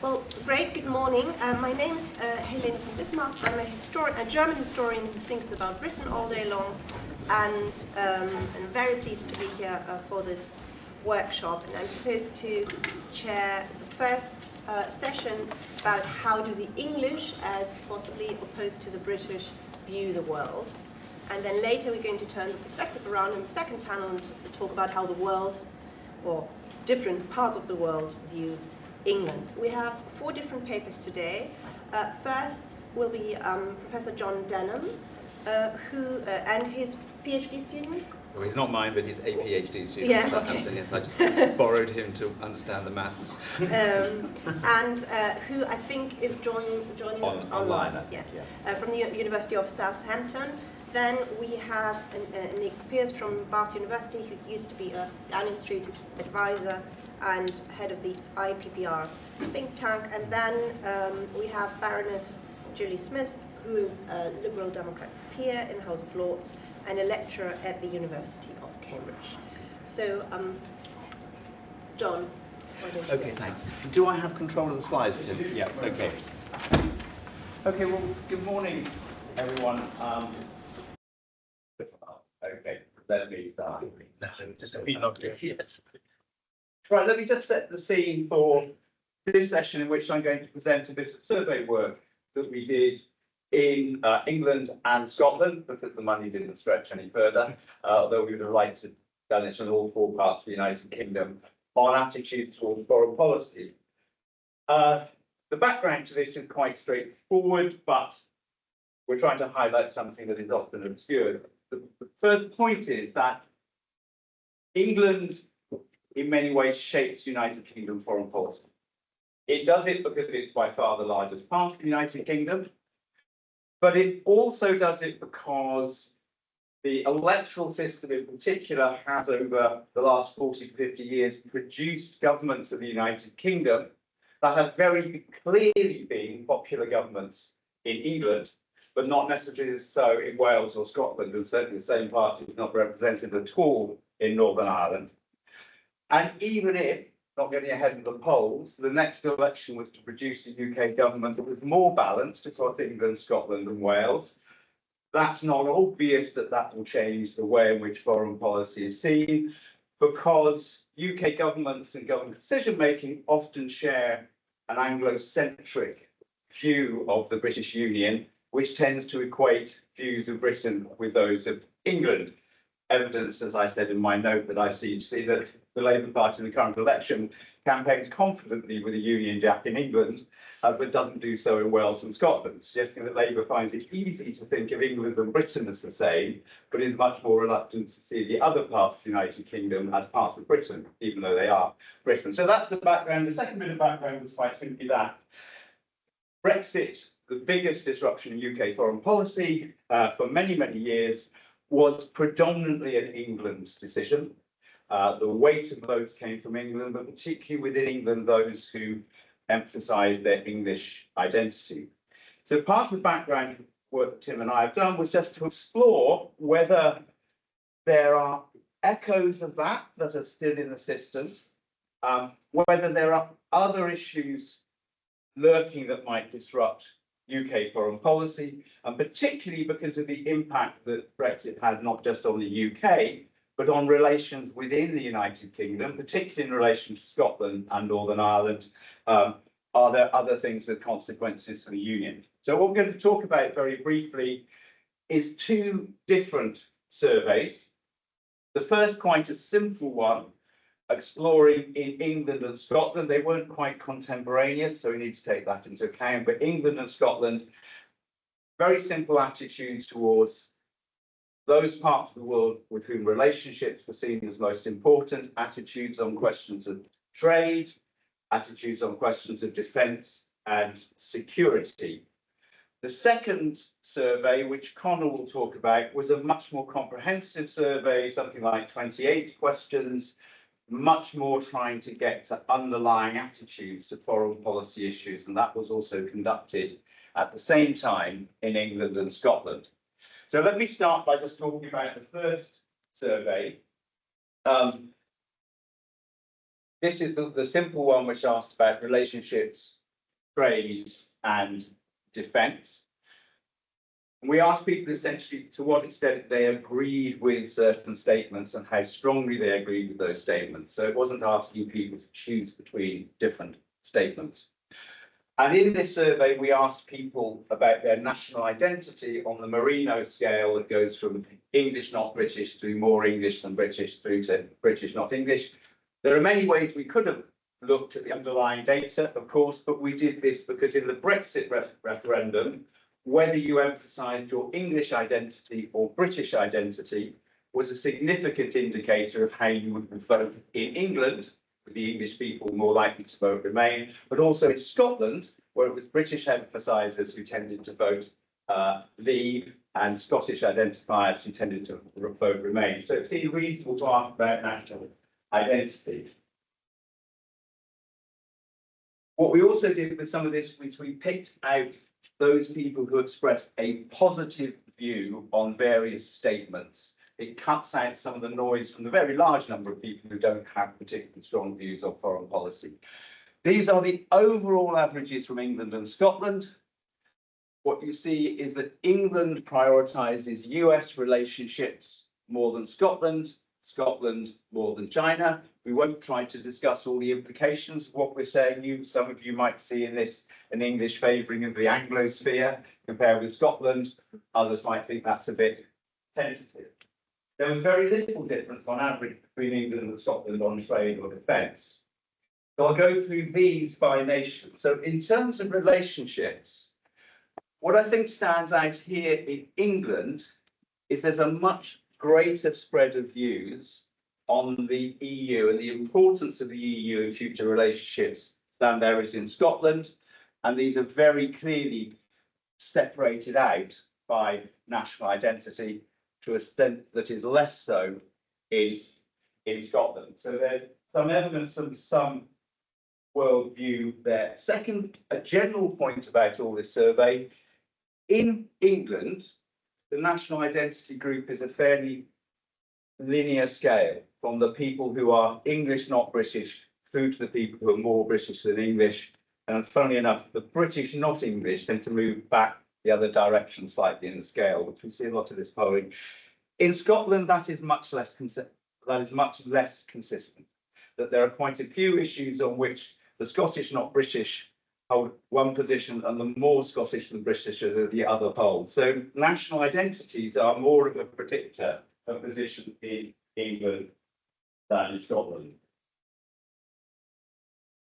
Well, great. Good morning. My name is Helene von Bismark. I'm a German historian who thinks about Britain all day long, and I'm very pleased to be here for this workshop. And I'm supposed to chair the first session about how do the English, as possibly opposed to the British, view the world. And then later we're going to turn the perspective around in the second panel and talk about how the world, or different parts of the world, view England. We have 4 different papers today. First will be Professor John Denham, who and his PhD student. Well, he's not mine, but he's a PhD student. Yeah, So okay. yes, I just borrowed him to understand the maths. And who I think is joining online. Yes, Yeah. from the University of Southampton. Then we have Nick Pearce from Bath University, who used to be a Downing Street advisor and head of the IPPR think tank. And then we have Baroness Julie Smith, who is a Liberal Democrat peer in the House of Lords and a lecturer at the University of Cambridge. So, John, why don't you Okay, get thanks. Do I have control of the slides, Tim? Yeah, okay. Okay, well, good morning, everyone. Okay, let me start. Right, let me just set the scene for this session, in which I'm going to present a bit of survey work that we did in England and Scotland, because the money didn't stretch any further, although we would have liked to have done it in all 4 parts of the United Kingdom, on attitudes towards foreign policy. The background to this is quite straightforward, but we're trying to highlight something that is often obscured. The first point is that England, in many ways, shapes United Kingdom foreign policy. It does it because it's by far the largest part of the United Kingdom, but it also does it because the electoral system in particular has, over the last 40 to 50 years, produced governments of the United Kingdom that have very clearly been popular governments in England, but not necessarily so in Wales or Scotland, and certainly the same party is not represented at all in Northern Ireland. And even if, not getting ahead of the polls, the next election was to produce a UK government that was more balanced across England, Scotland and Wales, that's not obvious that that will change the way in which foreign policy is seen, because UK governments and government decision-making often share an Anglo-centric view of the British Union, which tends to equate views of Britain with those of England. Evidenced, as I said in my note, that I see that the Labour Party in the current election campaigns confidently with a Union Jack in England, but doesn't do so in Wales and Scotland, suggesting that Labour finds it easy to think of England and Britain as the same, but is much more reluctant to see the other parts of the United Kingdom as parts of Britain, even though they are Britain. So that's the background. The second bit of background was quite simply that Brexit, the biggest disruption in UK foreign policy for many, many years, was predominantly an England's decision. The weight of votes came from England, but particularly within England, those who emphasised their English identity. So part of the background work that Tim and I have done was just to explore whether there are echoes of that are still in the system, whether there are other issues lurking that might disrupt UK foreign policy, and particularly because of the impact that Brexit had not just on the UK, but on relations within the United Kingdom, particularly in relation to Scotland and Northern Ireland. Are there other things with consequences for the Union? So what we're going to talk about very briefly is 2 different surveys. The first, quite a simple one, exploring in England and Scotland. They weren't quite contemporaneous, so we need to take that into account. But England and Scotland, very simple attitudes towards those parts of the world with whom relationships were seen as most important, attitudes on questions of trade, attitudes on questions of defence and security. The second survey, which Conor will talk about, was a much more comprehensive survey, something like 28 questions, much more trying to get to underlying attitudes to foreign policy issues, and that was also conducted at the same time in England and Scotland. So let me start by just talking about the first survey. This is the simple one, which asked about relationships trade and defence. And we asked people essentially to what extent they agreed with certain statements and how strongly they agreed with those statements. So it wasn't asking people to choose between different statements. And in this survey, we asked people about their national identity on the Merino scale that goes from English not British through more English than British through to British not English. There are many ways we could have looked at the underlying data, of course, but we did this because in the Brexit referendum, whether you emphasised your English identity or British identity was a significant indicator of how you would vote in England, with the English people more likely to vote Remain, but also in Scotland, where it was British emphasisers who tended to vote Leave and Scottish identifiers who tended to vote Remain. So it seemed reasonable to ask about national identity. What we also did with some of this was we picked out those people who expressed a positive view on various statements. It cuts out some of the noise from the very large number of people who don't have particularly strong views on foreign policy. These are the overall averages from England and Scotland. What you see is that England prioritises US relationships more than Scotland, Scotland more than China. We won't try to discuss all the implications of what we're saying. Some of you might see in this an English favouring of the Anglosphere compared with Scotland. Others might think that's a bit tentative. There was very little difference on average between England and Scotland on trade or defence. So I'll go through these by nation. So in terms of relationships, what I think stands out here in England is there's a much greater spread of views on the EU and the importance of the EU in future relationships than there is in Scotland. And these are very clearly separated out by national identity to a extent that is less so in Scotland. So there's some evidence of some worldview there. Second, a general point about all this survey. In England, the national identity group is a fairly linear scale from the people who are English, not British, through to the people who are more British than English. And funnily enough, the British, not English, tend to move back the other direction slightly in the scale, which we see a lot of this polling. In Scotland, that is much less consistent. That there are quite a few issues on which the Scottish, not British, hold one position, and the more Scottish than British are the other hold. So national identities are more of a predictor of position in England than in Scotland.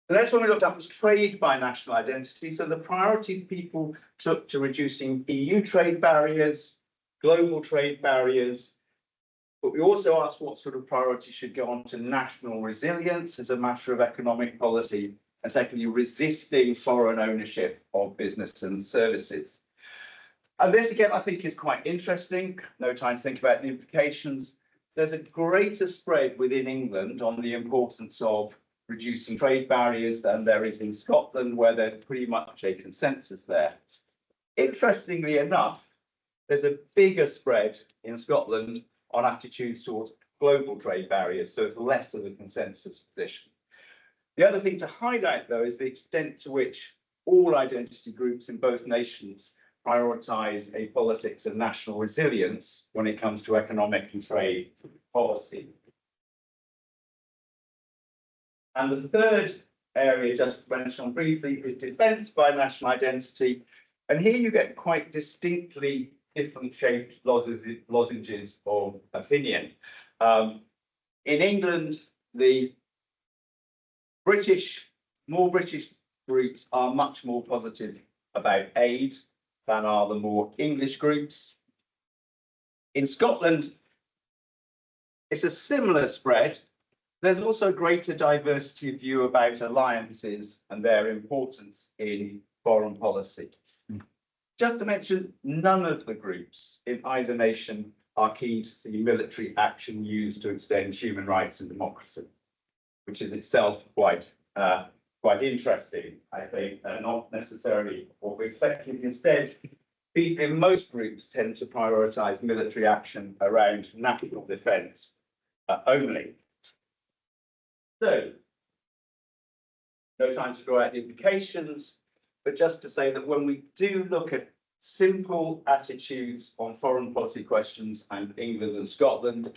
The next one we looked at was trade by national identity. So the priorities people took to reducing EU trade barriers, global trade barriers, but we also asked what sort of priority should go on to national resilience as a matter of economic policy, and secondly, resisting foreign ownership of business and services. And this, again, I think is quite interesting. No time to think about the implications. There's a greater spread within England on the importance of reducing trade barriers than there is in Scotland, where there's pretty much a consensus there. Interestingly enough, there's a bigger spread in Scotland on attitudes towards global trade barriers, so it's less of a consensus position. The other thing to highlight, though, is the extent to which all identity groups in both nations prioritise a politics of national resilience when it comes to economic and trade policy. And the third area, just to mention briefly, is defence by national identity. And here you get quite distinctly different shaped lozenges of opinion. In England, the more British groups are much more positive about aid than are the more English groups. In Scotland, it's a similar spread. There's also a greater diversity of view about alliances and their importance in foreign policy. Just to mention, none of the groups in either nation are keen to see military action used to extend human rights and democracy, which is itself quite interesting, I think, not necessarily what we expected. Instead, people in most groups tend to prioritise military action around national defence only. So, no time to draw out the implications. but just to say that when we do look at simple attitudes on foreign policy questions and England and Scotland,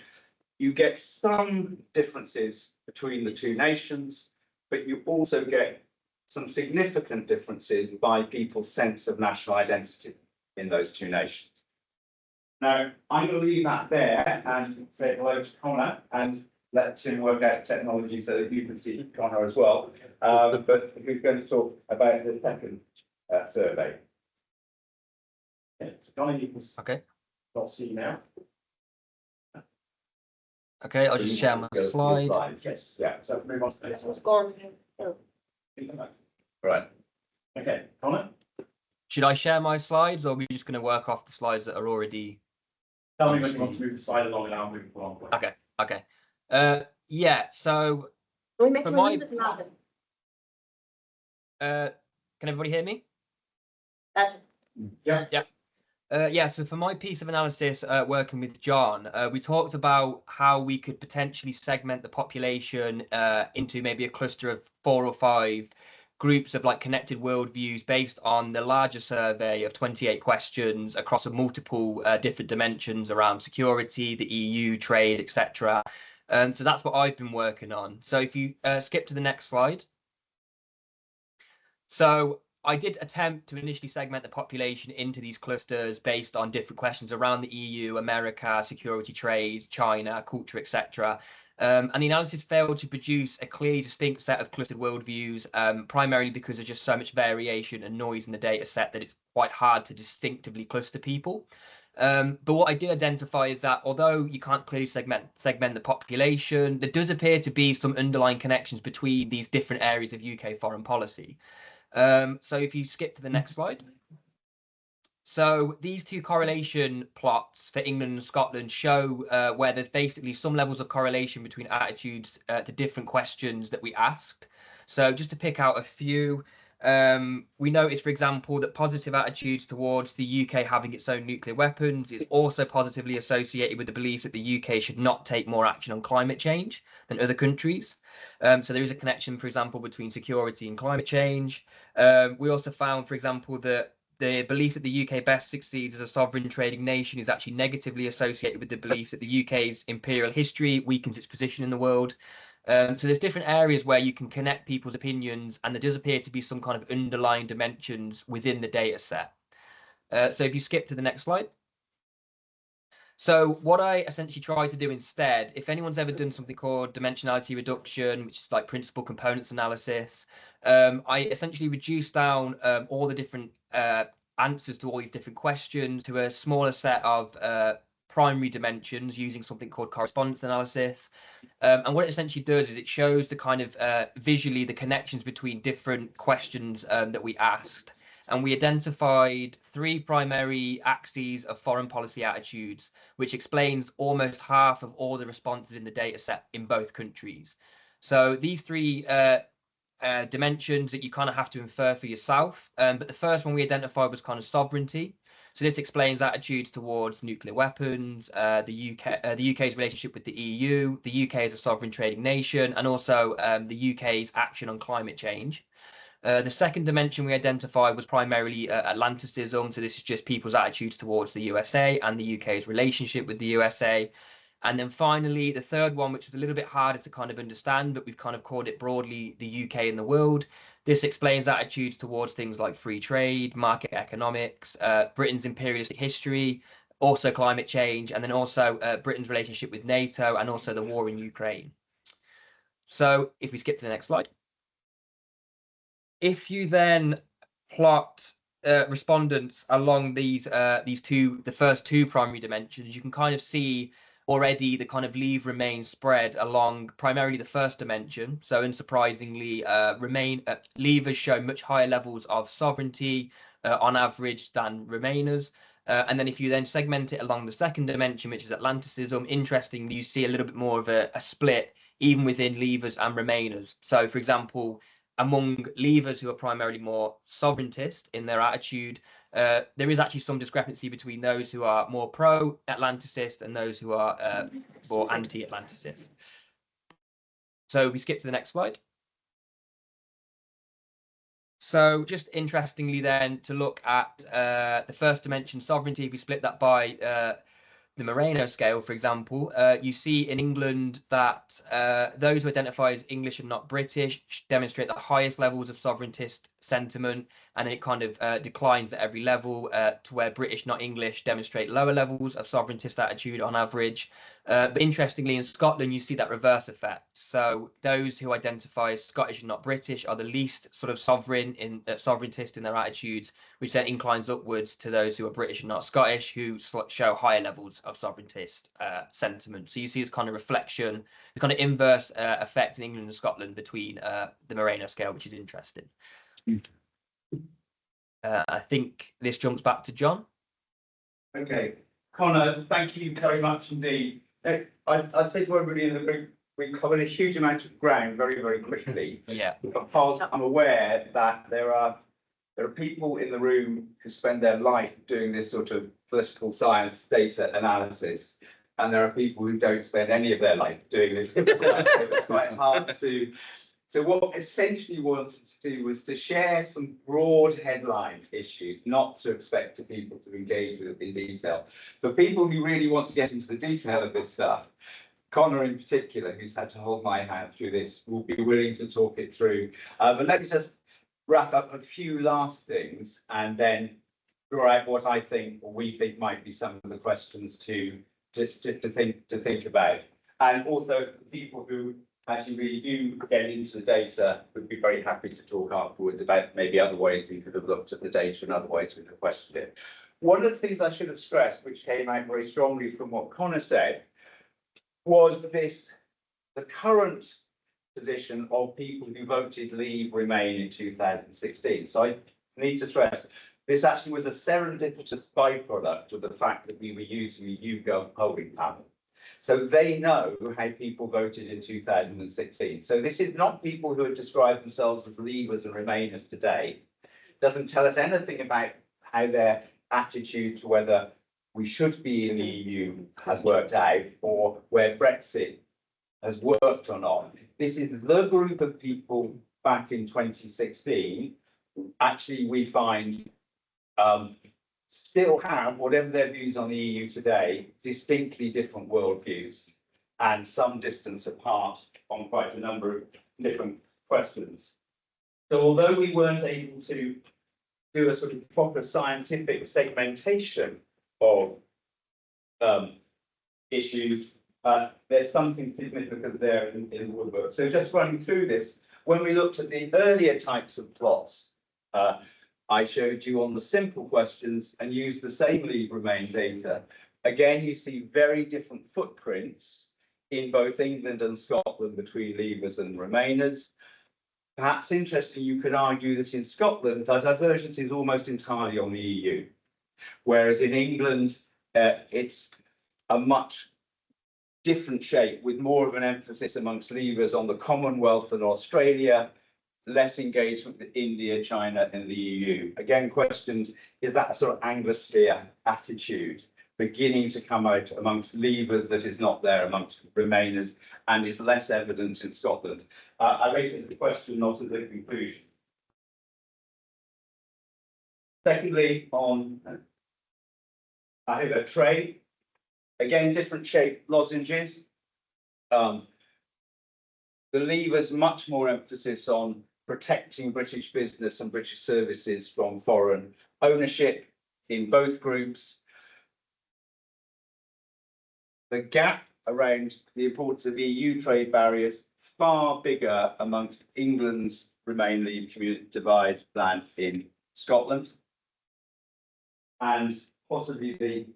you get some differences between the two nations, but you also get some significant differences by people's sense of national identity in those two nations. Now, I'm going to leave that there and say hello to Conor and let him work out technology so that you can see Conor as well. But who's going to talk about the second survey? Okay, so Conor, you can not see now. Okay, I'll just share my slide. Yes, yeah. So move on to the next one. It's gone. Oh. Right. Okay, Conor. Should I share my slides, or are we just going to work off the slides that are already? Tell me when you want to move the slide along and I'll move it along. Okay. Yeah, so We make for it a my little bit louder. can everybody hear me? That's Yeah. Yeah, so for my piece of analysis, working with John, we talked about how we could potentially segment the population into maybe a cluster of 4 or 5 groups of like connected worldviews based on the larger survey of 28 questions across multiple different dimensions around security, the EU, trade, etc. So that's what I've been working on. So if you skip to the next slide. So I did attempt to initially segment the population into these clusters based on different questions around the EU, America, security, trade, China, culture, etc. And the analysis failed to produce a clearly distinct set of clustered worldviews, primarily because there's just so much variation and noise in the data set that it's quite hard to distinctively cluster people. But what I did identify is that although you can't clearly segment the population, there does appear to be some underlying connections between these different areas of UK foreign policy. So if you skip to the next slide. So these two correlation plots for England and Scotland show where there's basically some levels of correlation between attitudes to different questions that we asked. So just to pick out a few, we noticed, for example, that positive attitudes towards the UK having its own nuclear weapons is also positively associated with the belief that the UK should not take more action on climate change than other countries. So there is a connection, for example, between security and climate change. We also found, for example, that the belief that the UK best succeeds as a sovereign trading nation is actually negatively associated with the belief that the UK's imperial history weakens its position in the world. So there's different areas where you can connect people's opinions, and there does appear to be some kind of underlying dimensions within the data set. So if you skip to the next slide. So what I essentially try to do instead, if anyone's ever done something called dimensionality reduction, which is like principal components analysis, I essentially reduce down all the different answers to all these different questions to a smaller set of primary dimensions using something called correspondence analysis. And what it essentially does is it shows the kind of visually the connections between different questions that we asked. And we identified 3 primary axes of foreign policy attitudes, which explains almost half of all the responses in the data set in both countries. So these 3 dimensions that you kind of have to infer for yourself. But the first one we identified was kind of sovereignty. So this explains attitudes towards nuclear weapons, the UK's relationship with the EU, the UK as a sovereign trading nation, and also the UK's action on climate change. The second dimension we identified was primarily Atlanticism. So this is just people's attitudes towards the USA and the UK's relationship with the USA. And then finally, the third one, which was a little bit harder to kind of understand, but we've kind of called it broadly the UK and the world. This explains attitudes towards things like free trade, market economics, Britain's imperialistic history, also climate change, and then also Britain's relationship with NATO and also the war in Ukraine. So if we skip to the next slide. If you then plot respondents along these the first 2 primary dimensions, you can kind of see already the kind of leave remain spread along primarily the first dimension. So unsurprisingly, leavers show much higher levels of sovereignty on average than remainers. And then if you then segment it along the second dimension, which is Atlanticism, interestingly, you see a little bit more of a split even within leavers and remainers. So for example, among leavers who are primarily more sovereigntist in their attitude, there is actually some discrepancy between those who are more pro-Atlanticist and those who are more anti-Atlanticist. So we skip to the next slide. So just interestingly then to look at the first dimension, sovereignty, if we split that by the Moreno scale, for example, you see in England that those who identify as English and not British demonstrate the highest levels of sovereigntist sentiment, and then it kind of declines at every level to where British, not English, demonstrate lower levels of sovereigntist attitude on average. But interestingly, in Scotland, you see that reverse effect. So those who identify as Scottish and not British are the least sort of sovereigntist in their attitudes, which then inclines upwards to those who are British and not Scottish, who show higher levels of sovereigntist sentiment. So you see this kind of reflection, the kind of inverse effect in England and Scotland between the Moreno scale, which is interesting. I think this jumps back to John. Okay, Conor, thank you very much indeed. I'd say to everybody in the group, we covered a huge amount of ground very, very quickly. Yeah. Because I'm aware that there are people in the room who spend their life doing this sort of political science data analysis, and there are people who don't spend any of their life doing this. It's quite hard to. So what essentially we wanted to do was to share some broad headline issues, not to expect the people to engage with it in detail. For people who really want to get into the detail of this stuff, Conor in particular, who's had to hold my hand through this, will be willing to talk it through. But let me just wrap up a few last things and then draw out what I think or we think might be some of the questions to think about. And also people who actually really do get into the data would be very happy to talk afterwards about maybe other ways we could have looked at the data and other ways we could have questioned it. One of the things I should have stressed, which came out very strongly from what Conor said, was the current position of people who voted Leave Remain in 2016. So I need to stress, this actually was a serendipitous byproduct of the fact that we were using the YouGov polling panel. So they know how people voted in 2016. So this is not people who have described themselves as Leavers and Remainers today. It doesn't tell us anything about how their attitude to whether we should be in the EU has worked out or where Brexit has worked or not. This is the group of people back in 2016, actually we find still have, whatever their views on the EU today, distinctly different worldviews and some distance apart on quite a number of different questions. So although we weren't able to do a sort of proper scientific segmentation of issues, there's something significant there in the woodwork. So just running through this, when we looked at the earlier types of plots, I showed you on the simple questions and used the same Leave Remain data. Again, you see very different footprints in both England and Scotland between Leavers and Remainers. Perhaps interesting, you could argue that in Scotland, the divergence is almost entirely on the EU, whereas in England, it's a much different shape with more of an emphasis amongst Leavers on the Commonwealth and Australia, less engagement with India, China and the EU. Again, questioned, is that a sort of Anglosphere attitude beginning to come out amongst Leavers that is not there amongst Remainers and is less evident in Scotland? I raised it as a question, not as a conclusion. Secondly, on trade, again, different shape lozenges. The Leavers much more emphasis on protecting British business and British services from foreign ownership in both groups. The gap around the importance of EU trade barriers far bigger amongst England's Remain Leave community divide than in Scotland. And possibly the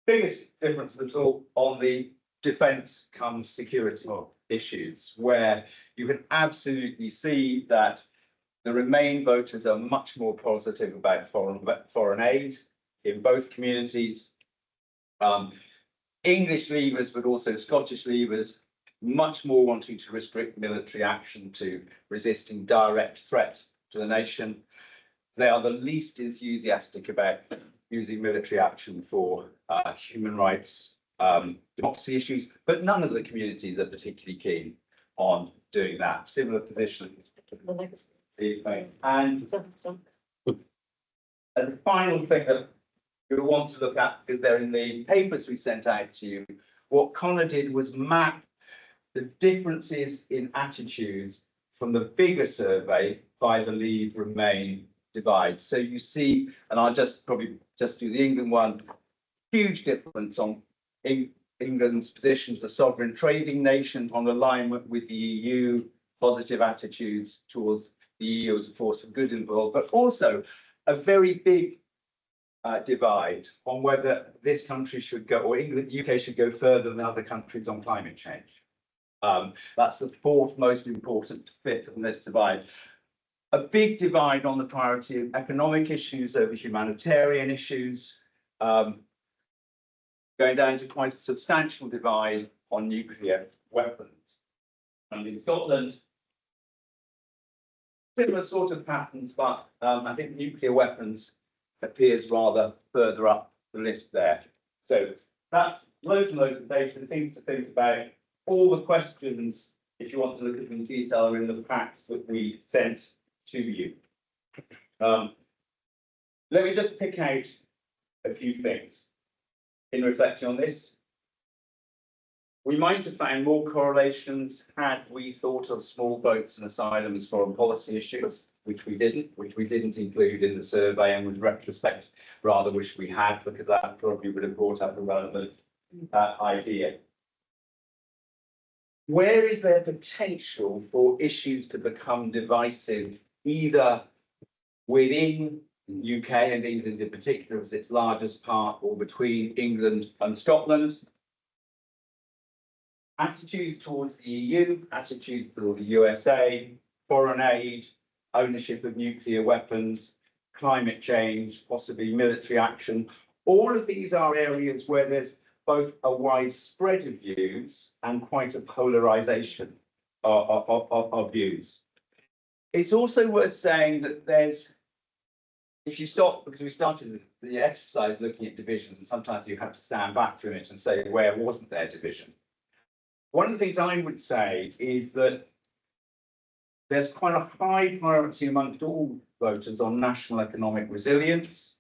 biggest difference at all on the defence comes security issues, where you can absolutely see that the Remain voters are much more positive about foreign aid in both communities. English Leavers, but also Scottish Leavers, much more wanting to restrict military action to resisting direct threat to the nation. They are the least enthusiastic about using military action for human rights, democracy issues, but none of the communities are particularly keen on doing that. Similar positions. And the final thing that you'll want to look at, because they're in the papers we sent out to you, what Conor did was map the differences in attitudes from the bigger survey by the Leave Remain divide. So you see, and I'll probably just do the England one, huge difference on England's position as a sovereign trading nation on alignment with the EU, positive attitudes towards the EU as a force for good in the world, but also a very big divide on whether this country should go, or England, UK should go further than other countries on climate change. That's the fourth most important bit on this divide. A big divide on the priority of economic issues over humanitarian issues, going down to quite a substantial divide on nuclear weapons. And in Scotland, similar sort of patterns, but I think nuclear weapons appears rather further up the list there. So that's loads and loads of data, things to think about. All the questions, if you want to look at them in detail, are in the packs that we sent to you. Let me just pick out a few things in reflecting on this. We might have found more correlations had we thought of small boats and asylum as foreign policy issues, which we didn't include in the survey, and with retrospect rather wish we had, because that probably would have brought up a relevant idea. Where is there potential for issues to become divisive, either within the UK and England in particular as its largest part, or between England and Scotland? Attitudes towards the EU, attitudes toward the USA, foreign aid, ownership of nuclear weapons, climate change, possibly military action. All of these are areas where there's both a wide spread of views and quite a polarization of views. It's also worth saying that there's, if you stop, because we started the exercise looking at division, and sometimes you have to stand back from it and say, where wasn't there division? One of the things I would say is that there's quite a high priority amongst all voters on national economic resilience,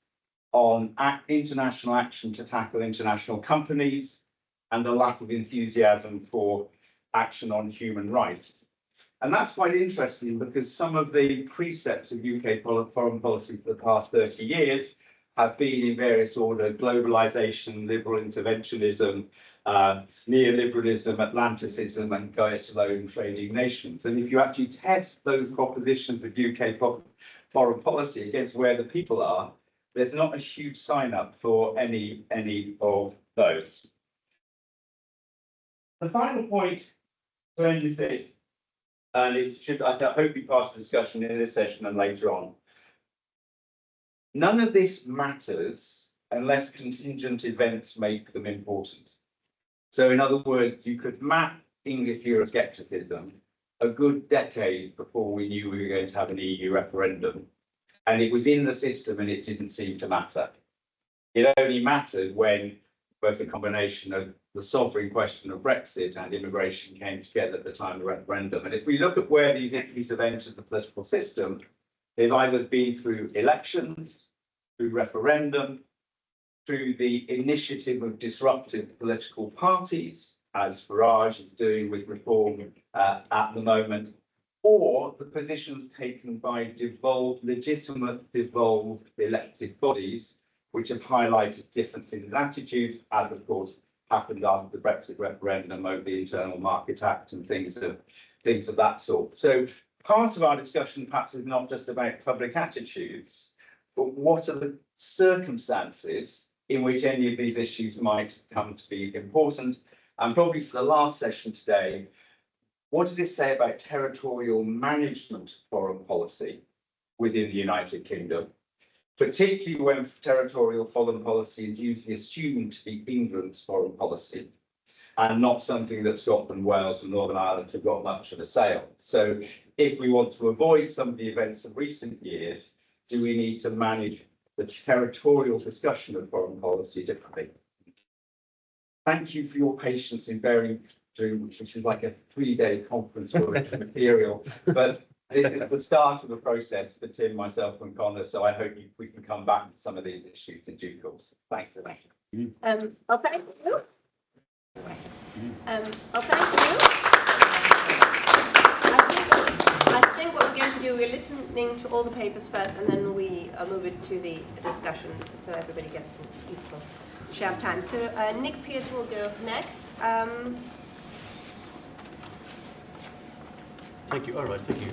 on international action to tackle international companies, and a lack of enthusiasm for action on human rights. And that's quite interesting, because some of the precepts of UK foreign policy for the past 30 years have been in various order: globalization, liberal interventionism, neoliberalism, Atlanticism, and guys alone trading nations. And if you actually test those propositions of UK foreign policy against where the people are, there's not a huge sign up for any of those. The final point to end is this, and it should, I hope, be part of the discussion in this session and later on. None of this matters unless contingent events make them important. So in other words, you could map English Euroscepticism a good decade before we knew we were going to have an EU referendum. And it was in the system and it didn't seem to matter. It only mattered when both the combination of the sovereign question of Brexit and immigration came together at the time of the referendum. And if we look at where these issues have entered the political system, they've either been through elections, through referendum, through the initiative of disruptive political parties, as Farage is doing with reform at the moment, or the positions taken by legitimate elected bodies, which have highlighted differences in attitudes, as of course happened after the Brexit referendum over the Internal Market Act and things of that sort. So part of our discussion perhaps is not just about public attitudes, but what are the circumstances in which any of these issues might come to be important. And probably for the last session today, what does this say about territorial management foreign policy within the United Kingdom, particularly when territorial foreign policy is usually assumed to be England's foreign policy and not something that Scotland, Wales and Northern Ireland have got much of a say on. So if we want to avoid some of the events of recent years, do we need to manage the territorial discussion of foreign policy differently? Thank you for your patience in bearing through, which is like a 3-day conference worth of material, but This is the start of the process for Tim, myself and Conor, so I hope we can come back to some of these issues in due course. Thanks, Elaine. Well, thank you. Well, thank you. I think what we're going to do, we're listening to all the papers first, and then we move it to the discussion, so everybody gets an equal share of time. So Nick Pearce will go next. Thank you. All right, thank you.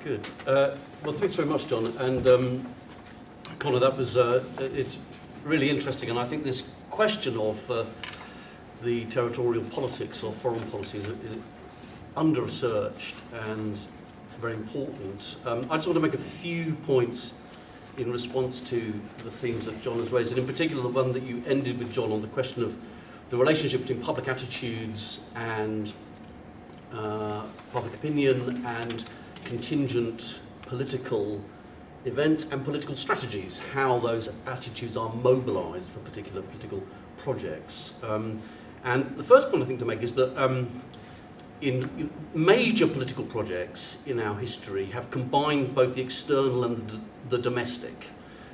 Good. Well, thanks very much, John. And Conor, that was it's really interesting. And I think this question of the territorial politics of foreign policy is under-researched and very important. I just want to make a few points in response to the themes that John has raised, and in particular the one that you ended with, John, on the question of the relationship between public attitudes and public opinion and contingent political events and political strategies, how those attitudes are mobilised for particular political projects. And the first point I think to make is that in major political projects in our history have combined both the external and the domestic.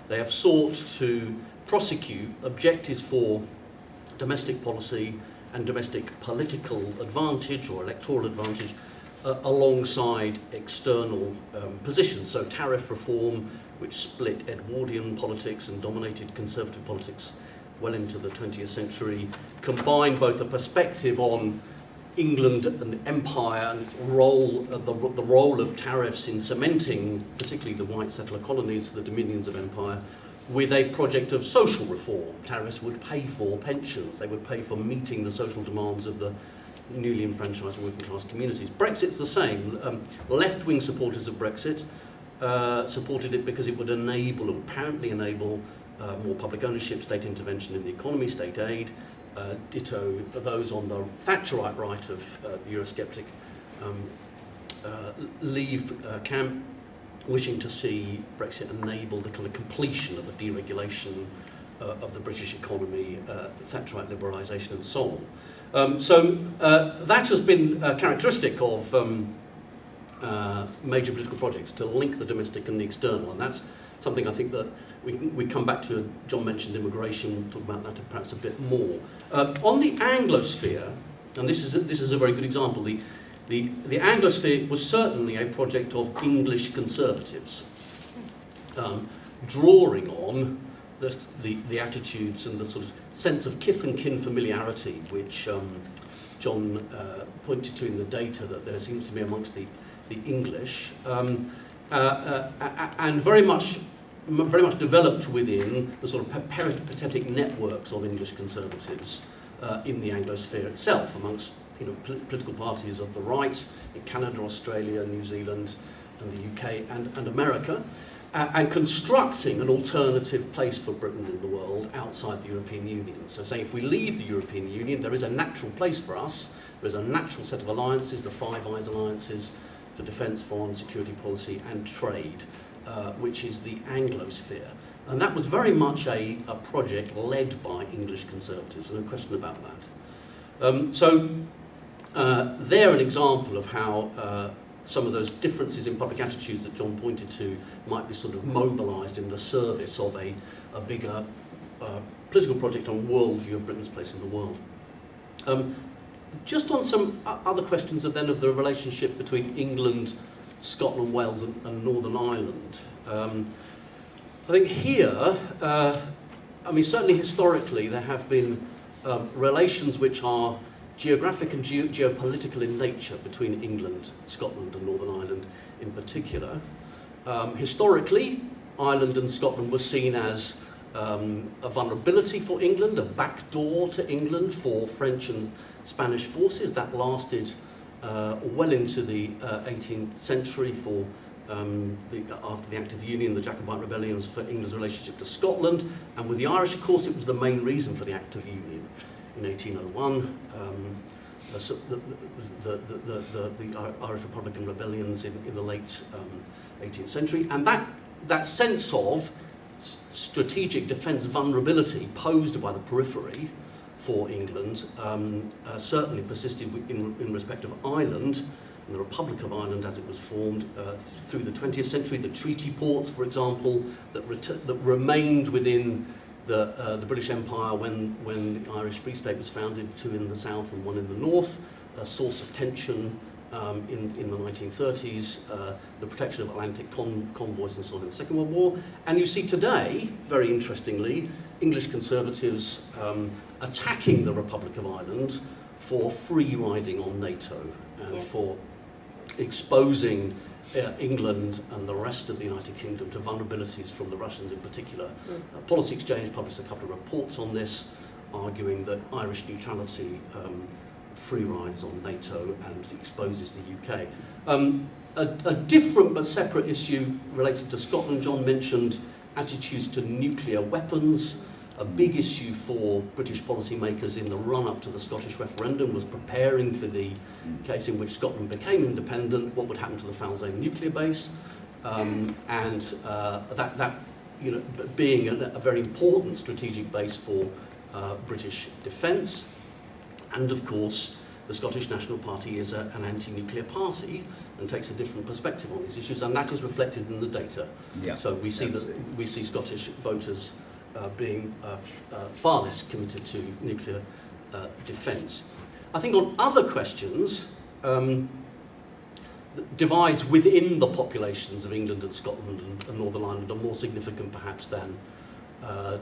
They have sought to prosecute objectives for domestic policy and domestic political advantage or electoral advantage alongside external positions. So tariff reform, which split Edwardian politics and dominated conservative politics well into the 20th century, combined both a perspective on England and empire and its role, the role of tariffs in cementing particularly the white settler colonies, the dominions of empire, with a project of social reform. Tariffs would pay for pensions, they would pay for meeting the social demands of the newly enfranchised working class communities. Brexit's the same. Left-wing supporters of Brexit supported it because it would enable, apparently enable, more public ownership, state intervention in the economy, state aid, ditto those on the Thatcherite right of the Eurosceptic Leave camp, wishing to see Brexit enable the kind of completion of the deregulation of the British economy, Thatcherite liberalisation and so on. So that has been characteristic of major political projects, to link the domestic and the external, and that's something I think that we come back to. John mentioned immigration, we'll talk about that perhaps a bit more. On the Anglosphere, and this is a very good example, the Anglosphere was certainly a project of English conservatives, drawing on the attitudes and the sort of sense of kith and kin familiarity which John pointed to in the data that there seems to be amongst the English, and very much developed within the sort of peripatetic networks of English conservatives in the Anglosphere itself, amongst political parties of the right in Canada, Australia, New Zealand, and the UK and America, and constructing an alternative place for Britain in the world outside the European Union. So saying if we leave the European Union, there is a natural place for us, there is a natural set of alliances, the Five Eyes alliances for defence, foreign, security policy and trade, which is the Anglosphere. And that was very much a project led by English conservatives, no question about that. They're an example of how some of those differences in public attitudes that John pointed to might be sort of mobilised in the service of a bigger political project on worldview of Britain's place in the world. Just on some other questions of the relationship between England, Scotland, Wales and Northern Ireland. I think here, certainly historically there have been relations which are geographic and geopolitical in nature between England, Scotland and Northern Ireland in particular. Historically, Ireland and Scotland were seen as a vulnerability for England, a backdoor to England for French and Spanish forces. That lasted well into the 18th century for after the Act of Union, the Jacobite rebellions, for England's relationship to Scotland. And with the Irish, of course, it was the main reason for the Act of Union. In 1801, the Irish Republican rebellions in the late 18th century, and that sense of strategic defence vulnerability posed by the periphery for England certainly persisted in respect of Ireland and the Republic of Ireland as it was formed through the 20th century, the treaty ports, for example, that remained within the British Empire when the Irish Free State was founded, two in the south and one in the north, a source of tension in the 1930s, the protection of Atlantic convoys and so on in the Second World War. And you see today, very interestingly, English Conservatives attacking the Republic of Ireland for free riding on NATO and Yes. for exposing England and the rest of the United Kingdom to vulnerabilities from the Russians in particular. Policy Exchange published a couple of reports on this, arguing that Irish neutrality free rides on NATO and exposes the UK. A different but separate issue related to Scotland, John mentioned attitudes to nuclear weapons. A big issue for British policymakers in the run-up to the Scottish referendum was preparing for the case in which Scotland became independent, what would happen to the Falzane nuclear base, and that you know, being a very important strategic base for British defence. And of course, the Scottish National Party is an anti-nuclear party and takes a different perspective on these issues, and that is reflected in the data. Yeah, So we see absolutely. we see Scottish voters being far less committed to nuclear defence. I think on other questions, divides within the populations of England and Scotland and Northern Ireland are more significant perhaps than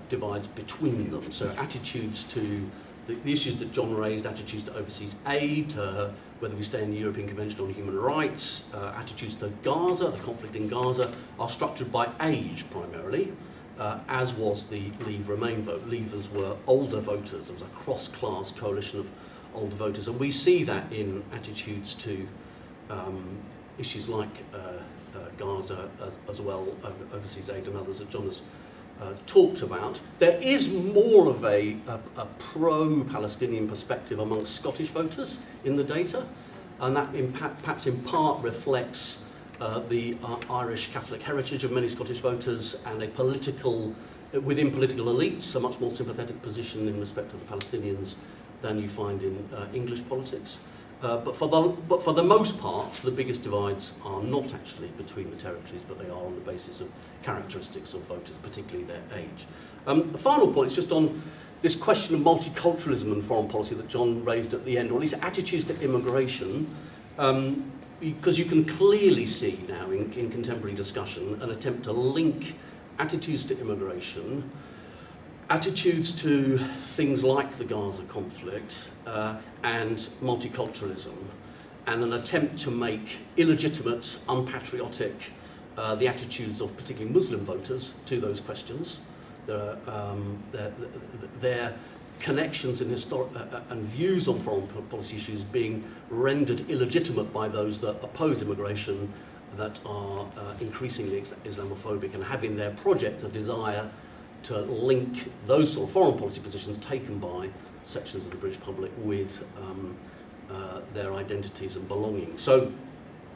divides between them. So attitudes to the issues that John raised, attitudes to overseas aid, whether we stay in the European Convention on Human Rights, attitudes to Gaza, the conflict in Gaza, are structured by age primarily, as was the Leave Remain vote. Leavers were older voters. There was a cross-class coalition of older voters, and we see that in attitudes to issues like Gaza as well, overseas aid and others that John has talked about. There is more of a pro-Palestinian perspective amongst Scottish voters in the data, and that perhaps in part reflects the Irish Catholic heritage of many Scottish voters and within political elites, a much more sympathetic position in respect to the Palestinians than you find in English politics. But for the most part, the biggest divides are not actually between the territories, but they are on the basis of characteristics of voters, particularly their age. The final point is just on this question of multiculturalism and foreign policy that John raised at the end, or at least attitudes to immigration, because you can clearly see now in contemporary discussion an attempt to link attitudes to immigration, attitudes to things like the Gaza conflict, and multiculturalism, and an attempt to make illegitimate, unpatriotic the attitudes of particularly Muslim voters to those questions, their connections and views on foreign policy issues being rendered illegitimate by those that oppose immigration, that are increasingly Islamophobic and have in their project a desire to link those sort of foreign policy positions taken by sections of the British public with their identities and belongings. So,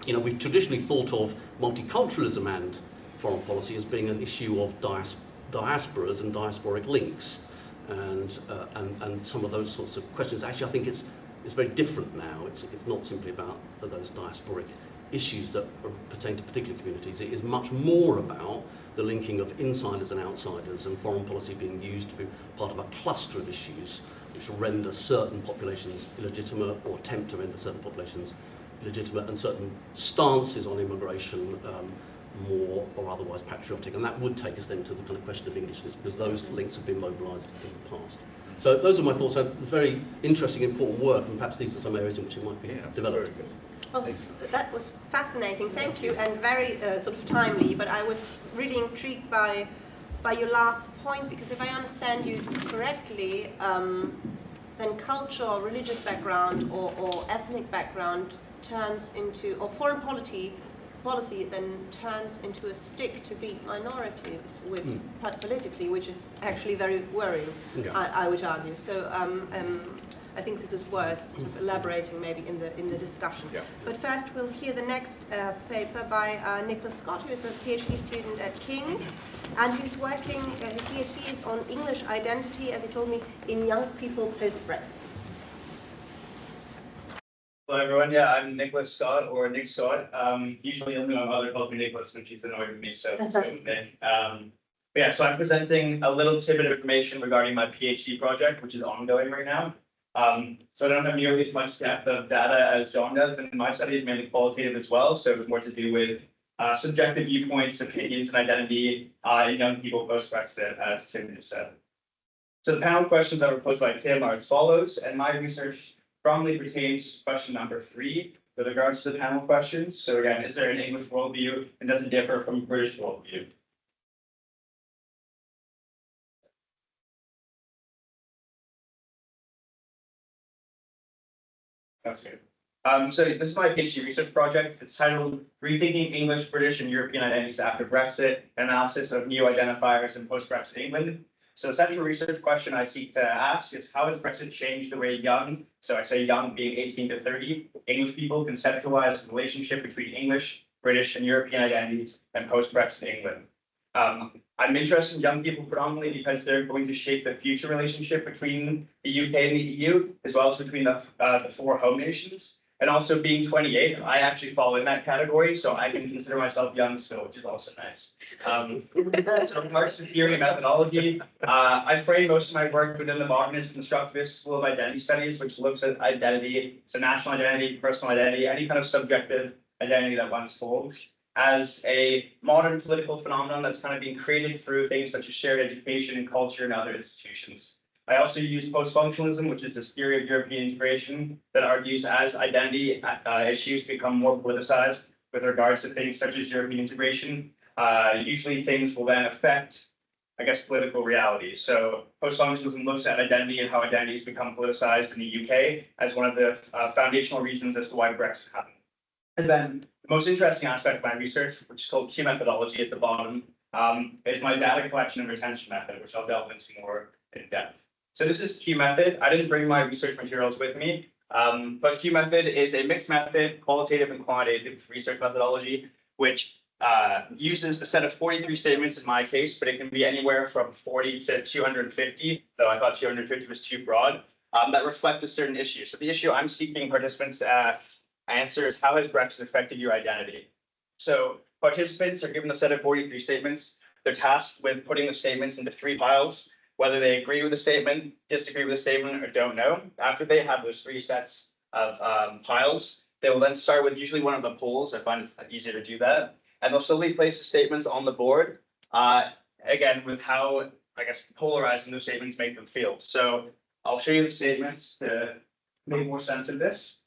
you know, we've traditionally thought of multiculturalism and foreign policy as being an issue of diasporas and diasporic links, and some of those sorts of questions. Actually, I think it's very different now. It's not simply about those diasporic issues that pertain to particular communities. It is much more about the linking of insiders and outsiders, and foreign policy being used to be part of a cluster of issues which render certain populations illegitimate or attempt to render certain populations illegitimate, and certain stances on immigration more or otherwise patriotic. And that would take us then to the kind of question of Englishness, because those links have been mobilised in the past. So those are my thoughts. Very interesting, important work, and perhaps these are some areas in which it might be developed. Very good. Oh, that was fascinating, thank you, and very sort of timely, but I was really intrigued by your last point, because if I understand you correctly, then culture or religious background or ethnic background turns into, or foreign policy then turns into a stick to beat minorities with politically, which is actually very worrying, Yeah. I would argue. So I think this is worth sort of elaborating maybe in the discussion. Yeah. But first we'll hear the next paper by Nicholas Scott, who is a PhD student at King's, and who's working, his PhD is on English identity, as he told me, in young people post-Brexit. Hello everyone, yeah, I'm Nicholas Scott or Nick Scott. Usually only my mother calls me Nicholas when she's annoyed with me, so let's go with Nick. But yeah, so I'm presenting a little tidbit of information regarding my PhD project, which is ongoing right now. So I don't have nearly as much depth of data as John does, and my study is mainly qualitative as well, so it's more to do with subjective viewpoints, opinions, and identity in young people post-Brexit, as Tim just said. So the panel questions that were posed by Tim are as follows, and my research strongly pertains to question number 3 with regards to the panel questions. So again, is there an English worldview and does it differ from a British worldview? That's good. So this is my PhD research project. It's titled Rethinking English, British, and European Identities After Brexit, an analysis of new identifiers in post-Brexit England. So the central research question I seek to ask is how has Brexit changed the way young, so I say young being 18 to 30, English people conceptualize the relationship between English, British, and European identities and post-Brexit England. I'm interested in young people predominantly because they're going to shape the future relationship between the UK and the EU, as well as between the 4 home nations. And also being 28, I actually fall in that category, so I can consider myself young still, which is also nice. So in regards to theory and methodology, I frame most of my work within the modernist constructivist school of identity studies, which looks at identity, so national identity, personal identity, any kind of subjective identity that one holds, as a modern political phenomenon that's kind of being created through things such as shared education and culture and other institutions. I also use post-functionalism, which is this theory of European integration that argues as identity issues become more politicized with regards to things such as European integration, usually things will then affect, I guess, political realities. So post-functionalism looks at identity and how identities become politicized in the UK as one of the foundational reasons as to why Brexit happened. And then the most interesting aspect of my research, which is called Q methodology at the bottom, is my data collection and retention method, which I'll delve into more in depth. So this is Q method. I didn't bring my research materials with me, but Q method is a mixed method, qualitative and quantitative research methodology, which uses a set of 43 statements in my case, but it can be anywhere from 40 to 250, though I thought 250 was too broad, that reflect a certain issue. So the issue I'm seeking participants to answer is how has Brexit affected your identity? So participants are given a set of 43 statements. They're tasked with putting the statements into 3 piles, whether they agree with the statement, disagree with the statement, or don't know. After they have those 3 sets of piles, they will then start with usually one of the polls. I find it's easier to do that. And they'll slowly place the statements on the board, again, with how, I guess, polarizing those statements make them feel. So I'll show you the statements to make more sense of this.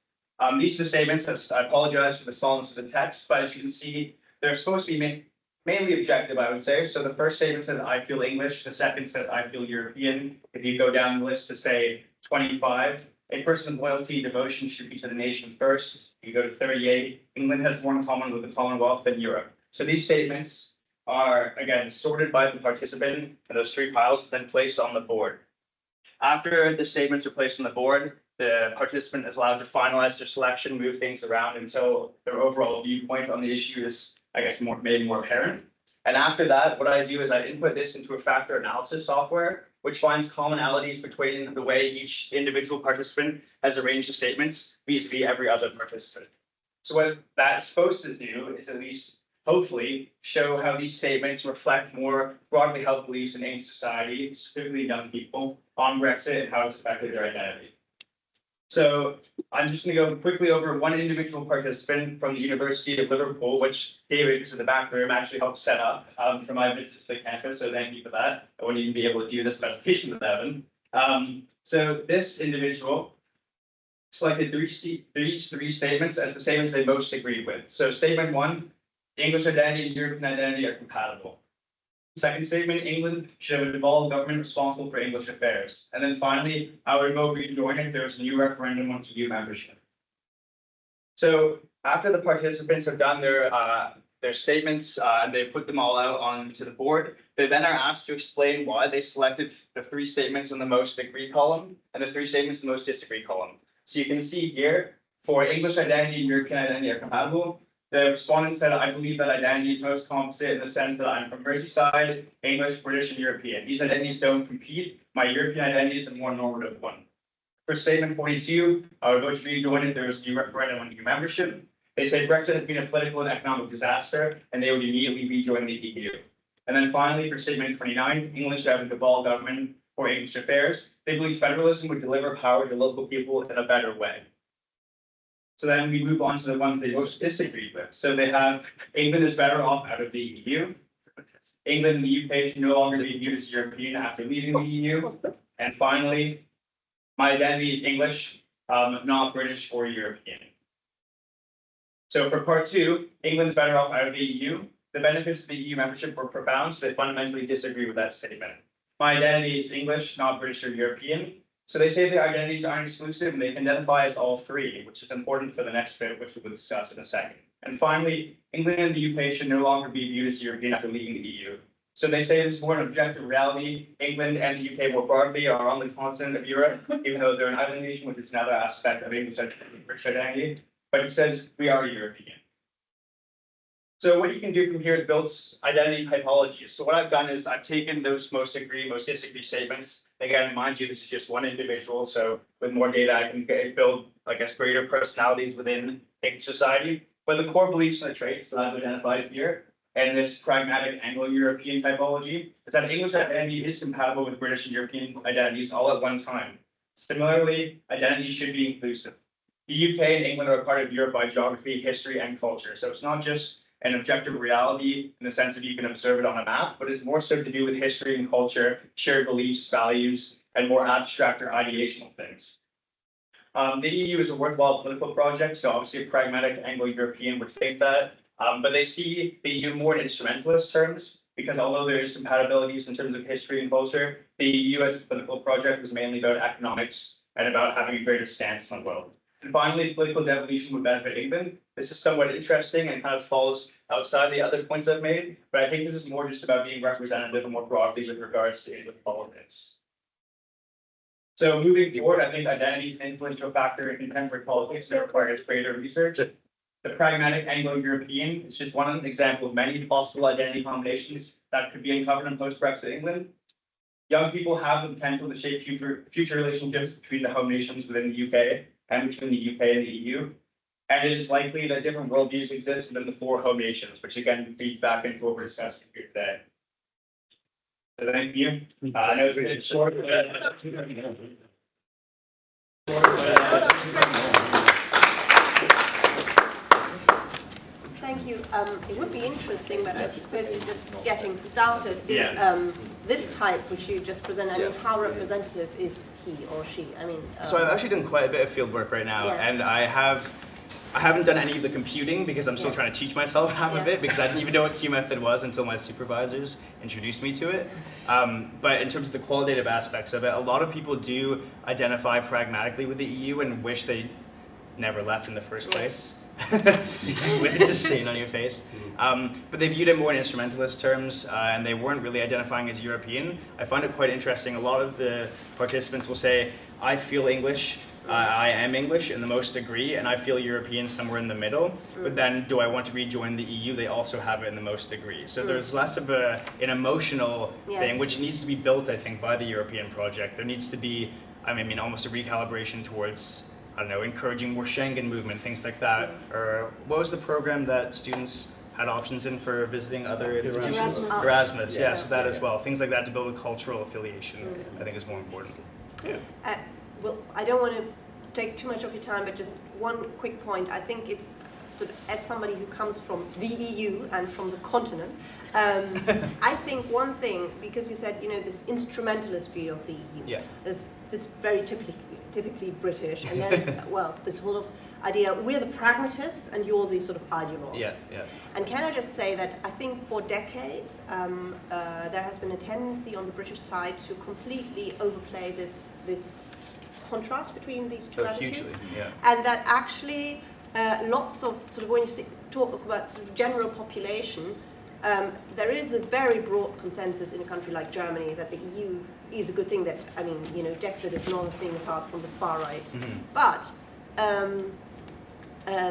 These are the statements. I apologize for the smallness of the text, but as you can see, they're supposed to be mainly objective, I would say. So the first statement says, I feel English. The second says, I feel European. If you go down the list to say 25, a person's loyalty, devotion should be to the nation first. You go to 38, England has more in common with the Commonwealth than Europe. So these statements are, again, sorted by the participant, and those 3 piles then placed on the board. After the statements are placed on the board, the participant is allowed to finalize their selection, move things around until their overall viewpoint on the issue is, I guess, made more apparent. And after that, what I do is I input this into a factor analysis software, which finds commonalities between the way each individual participant has arranged the statements vis-a-vis every other participant. So what that's supposed to do is at least, hopefully, show how these statements reflect more broadly held beliefs in English society, specifically young people, on Brexit and how it's affected their identity. So I'm just going to go quickly over one individual participant from the University of Liverpool, which David, who's in the back room, actually helped set up for my visit to the campus. So thank you for that. I wouldn't even be able to do this presentation without him. So this individual selected these 3 statements as the statements they most agreed with. So statement 1, English identity and European identity are compatible. Second statement, England should have a devolved government responsible for English affairs. And then finally, I would vote rejoining if there was a new referendum on EU membership. So after the participants have done their statements and they put them all out onto the board, they then are asked to explain why they selected the 3 statements in the most agree column and the 3 statements in the most disagree column. So you can see here, for English identity and European identity are compatible. The respondent said, I believe that identity is most composite in the sense that I'm from Merseyside, English, British, and European. These identities don't compete. My European identity is a more normative one. For statement 42, I would vote to rejoin if there was a new referendum on EU membership. They say Brexit has been a political and economic disaster, and they would immediately rejoin the EU. And then finally, for statement 29, England should have a devolved government for English affairs. They believe federalism would deliver power to local people in a better way. So then we move on to the ones they most disagreed with. So they have England is better off out of the EU. England and the UK should no longer be viewed as European after leaving the EU. And finally, my identity is English, not British or European. So for part 2, England's better off out of the EU. The benefits of the EU membership were profound, so they fundamentally disagree with that statement. My identity is English, not British or European. So they say their identities aren't exclusive and they can identify as all three, which is important for the next bit, which we'll discuss in a second. And finally, England and the UK should no longer be viewed as European after leaving the EU. So they say this is more an objective reality. England and the UK more broadly are on the continent of Europe, even though they're an island nation, which is another aspect of English and British identity. But it says we are European. So what you can do from here is build identity typologies. So what I've done is I've taken those most agree, most disagree statements. Again, mind you, this is just one individual. So with more data, I can build, I guess, greater personalities within English society. But the core beliefs and the traits that I've identified here and this pragmatic Anglo-European typology is that English identity is compatible with British and European identities all at one time. Similarly, identity should be inclusive. The UK and England are a part of Europe by geography, history, and culture. So it's not just an objective reality in the sense that you can observe it on a map, but it's more so to do with history and culture, shared beliefs, values, and more abstract or ideational things. The EU is a worthwhile political project, so obviously a pragmatic Anglo-European would think that, but they see the EU more in instrumentalist terms, because although there is compatibilities in terms of history and culture, the EU as a political project was mainly about economics and about having a greater stance on the world. And finally, political devolution would benefit England. This is somewhat interesting and kind of falls outside the other points I've made, but I think this is more just about being representative more broadly with regards to English politics. So moving forward, I think identity is an influential factor in contemporary politics that requires greater research. The pragmatic Anglo-European is just one example of many possible identity combinations that could be uncovered in post-Brexit England. Young people have the potential to shape future relationships between the home nations within the UK and between the UK and the EU. And it is likely that different worldviews exist within the 4 home nations, which again feeds back into what we're discussing here today. So thank you. I know it's been short. Thank you. It would be interesting, but I suppose you're just getting started. Is this type which you just present, I mean, how representative is he or she? I mean, so I've actually done quite a bit of field work right now, and I haven't done any of the computing because I'm still trying to teach myself half of it, because I didn't even know what Q method was until my supervisors introduced me to it. But in terms of the qualitative aspects of it, a lot of people do identify pragmatically with the EU and wish they never left in the first place. With disdain on your face. But they viewed it more in instrumentalist terms, and they weren't really identifying as European. I find it quite interesting. A lot of the participants will say, I feel English, I am English in the most degree, and I feel European somewhere in the middle. But then, do I want to rejoin the EU? They also have it in the most degree. So there's less of an emotional thing, which needs to be built, I think, by the European project. There needs to be, I mean, almost a recalibration towards, I don't know, encouraging more Schengen movement, things like that. Or what was the program that students had options in for visiting other institutions? Erasmus, yeah, so that as well. Things like that to build a cultural affiliation, I think is more important. Well, I don't want to take too much of your time, but just one quick point. I think it's sort of, as somebody who comes from the EU and from the continent, I think one thing, because you said, you know, this instrumentalist view of the EU, there's this very typically British, and there's, well, this whole of idea, we're the pragmatists and you're the sort of ideologues. And can I just say that I think for decades, there has been a tendency on the British side to completely overplay this contrast between these two attitudes. And that actually lots of, sort of when you talk about sort of general population, there is a very broad consensus in a country like Germany that the EU is a good thing. That, I mean, you know, Brexit is not a thing apart from the far right. But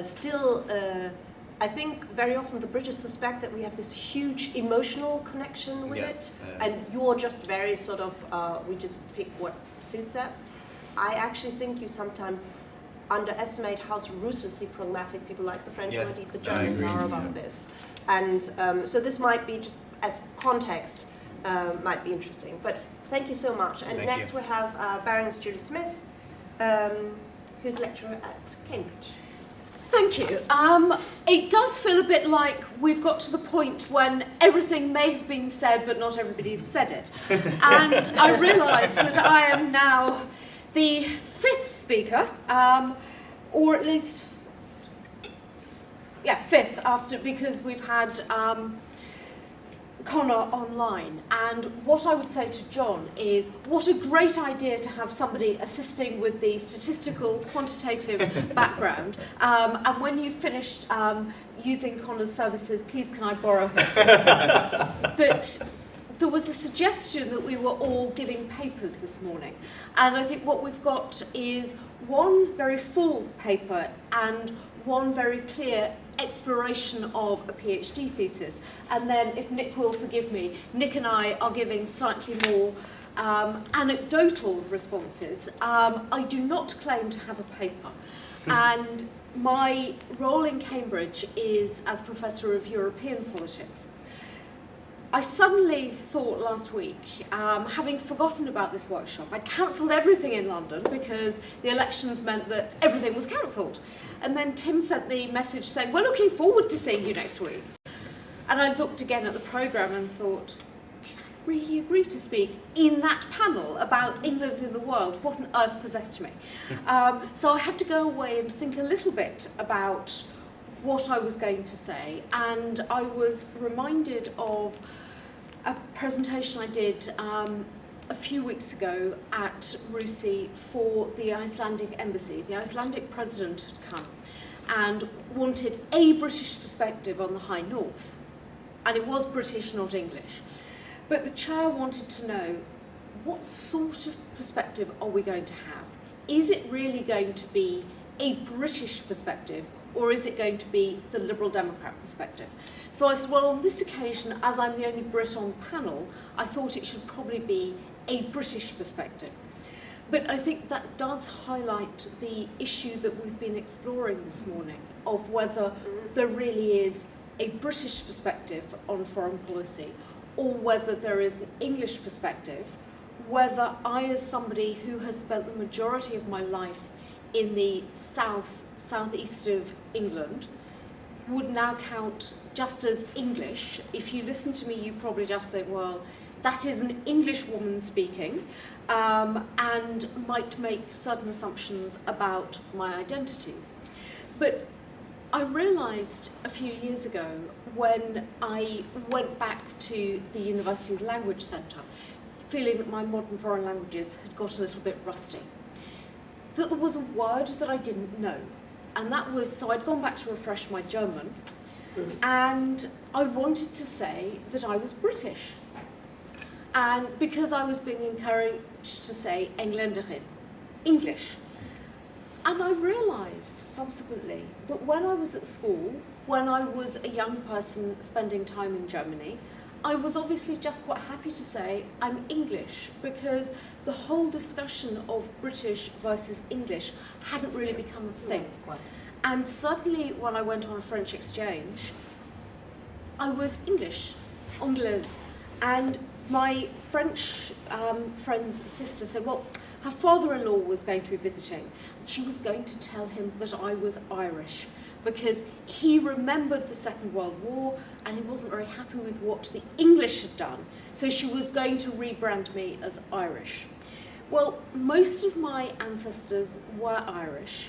still, I think very often the British suspect that we have this huge emotional connection with it, and you're just very sort of, we just pick what suits us. I actually think you sometimes underestimate how ruthlessly pragmatic people like the French Yeah, and indeed the I Germans agree, are about this. And so this might be just as context, might be interesting. But thank you so much. And Thank next you. we have Baroness Julie Smith, who's a lecturer at Cambridge. Thank you. It does feel a bit like we've got to the point when everything may have been said, but not everybody's said it. And I realise that I am now the 5th speaker, or at least, yeah, 5th after, because we've had Conor online. And what I would say to John is, what a great idea to have somebody assisting with the statistical, quantitative background. And when you've finished using Conor's services, please can I borrow that there was a suggestion that we were all giving papers this morning. And I think what we've got is one very full paper and one very clear exploration of a PhD thesis. And then, if Nick will forgive me, Nick and I are giving slightly more anecdotal responses. I do not claim to have a paper. And my role in Cambridge is as Professor of European Politics. I suddenly thought last week, having forgotten about this workshop, I'd cancelled everything in London because the elections meant that everything was cancelled. And then Tim sent the message saying, we're looking forward to seeing you next week. And I looked again at the programme and thought, did I really agree to speak in that panel about England in the world? What on earth possessed me? So I had to go away and think a little bit about what I was going to say. And I was reminded of a presentation I did a few weeks ago at Russi for the Icelandic embassy. The Icelandic president had come and wanted a British perspective on the High North. And it was British, not English. But the chair wanted to know, what sort of perspective are we going to have? Is it really going to be a British perspective, or is it going to be the Liberal Democrat perspective? So I said, well, on this occasion, as I'm the only Brit on the panel, I thought it should probably be a British perspective. But I think that does highlight the issue that we've been exploring this morning, of whether there really is a British perspective on foreign policy, or whether there is an English perspective, whether I, as somebody who has spent the majority of my life in the southeast of England, would now count just as English. If you listen to me, you probably just think, well, that is an English woman speaking, and might make certain assumptions about my identities. But I realised a few years ago, when I went back to the university's language centre, feeling that my modern foreign languages had got a little bit rusty, that there was a word that I didn't know. And that was, so I'd gone back to refresh my German, and I wanted to say that I was British. And because I was being encouraged to say Engländerin, English. And I realised subsequently that when I was at school, when I was a young person spending time in Germany, I was obviously just quite happy to say I'm English, because the whole discussion of British versus English hadn't really become a thing. And suddenly when I went on a French exchange, I was English, Anglaise. And my French friend's sister said, well, her father-in-law was going to be visiting. She was going to tell him that I was Irish, because he remembered the Second World War and he wasn't very happy with what the English had done. So she was going to rebrand me as Irish. Well, most of my ancestors were Irish,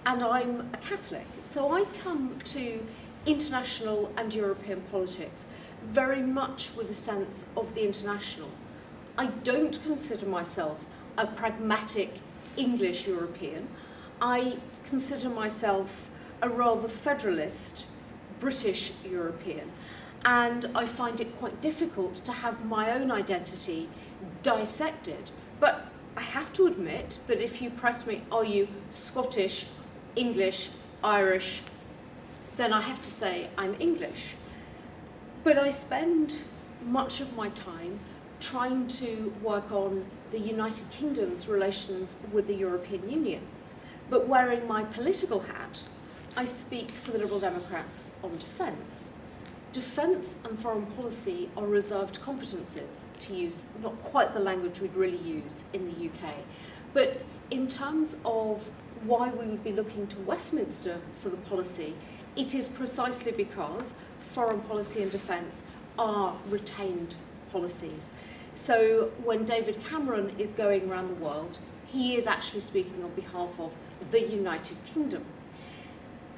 and I'm a Catholic. So I come to international and European politics very much with a sense of the international. I don't consider myself a pragmatic English European. I consider myself a rather federalist British European. And I find it quite difficult to have my own identity dissected. But I have to admit that if you press me, are you Scottish, English, Irish, then I have to say I'm English. But I spend much of my time trying to work on the United Kingdom's relations with the European Union. But wearing my political hat, I speak for the Liberal Democrats on defence. Defence and foreign policy are reserved competences, to use not quite the language we'd really use in the UK. But in terms of why we would be looking to Westminster for the policy, it is precisely because foreign policy and defence are retained policies. So when David Cameron is going around the world, he is actually speaking on behalf of the United Kingdom.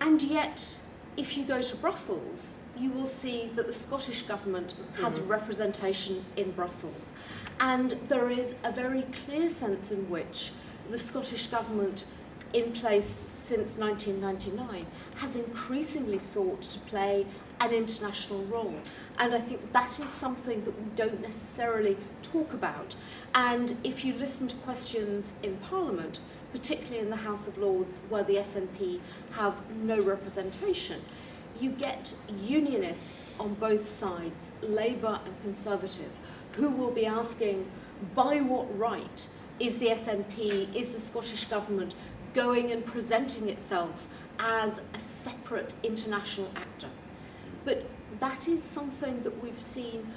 And yet, if you go to Brussels, you will see that the Scottish Government has representation in Brussels. And there is a very clear sense in which the Scottish Government, in place since 1999, has increasingly sought to play an international role. And I think that is something that we don't necessarily talk about. And if you listen to questions in Parliament, particularly in the House of Lords, where the SNP have no representation, you get unionists on both sides, Labour and Conservative, who will be asking, by what right is the SNP, is the Scottish Government going and presenting itself as a separate international actor? But that is something that we've seen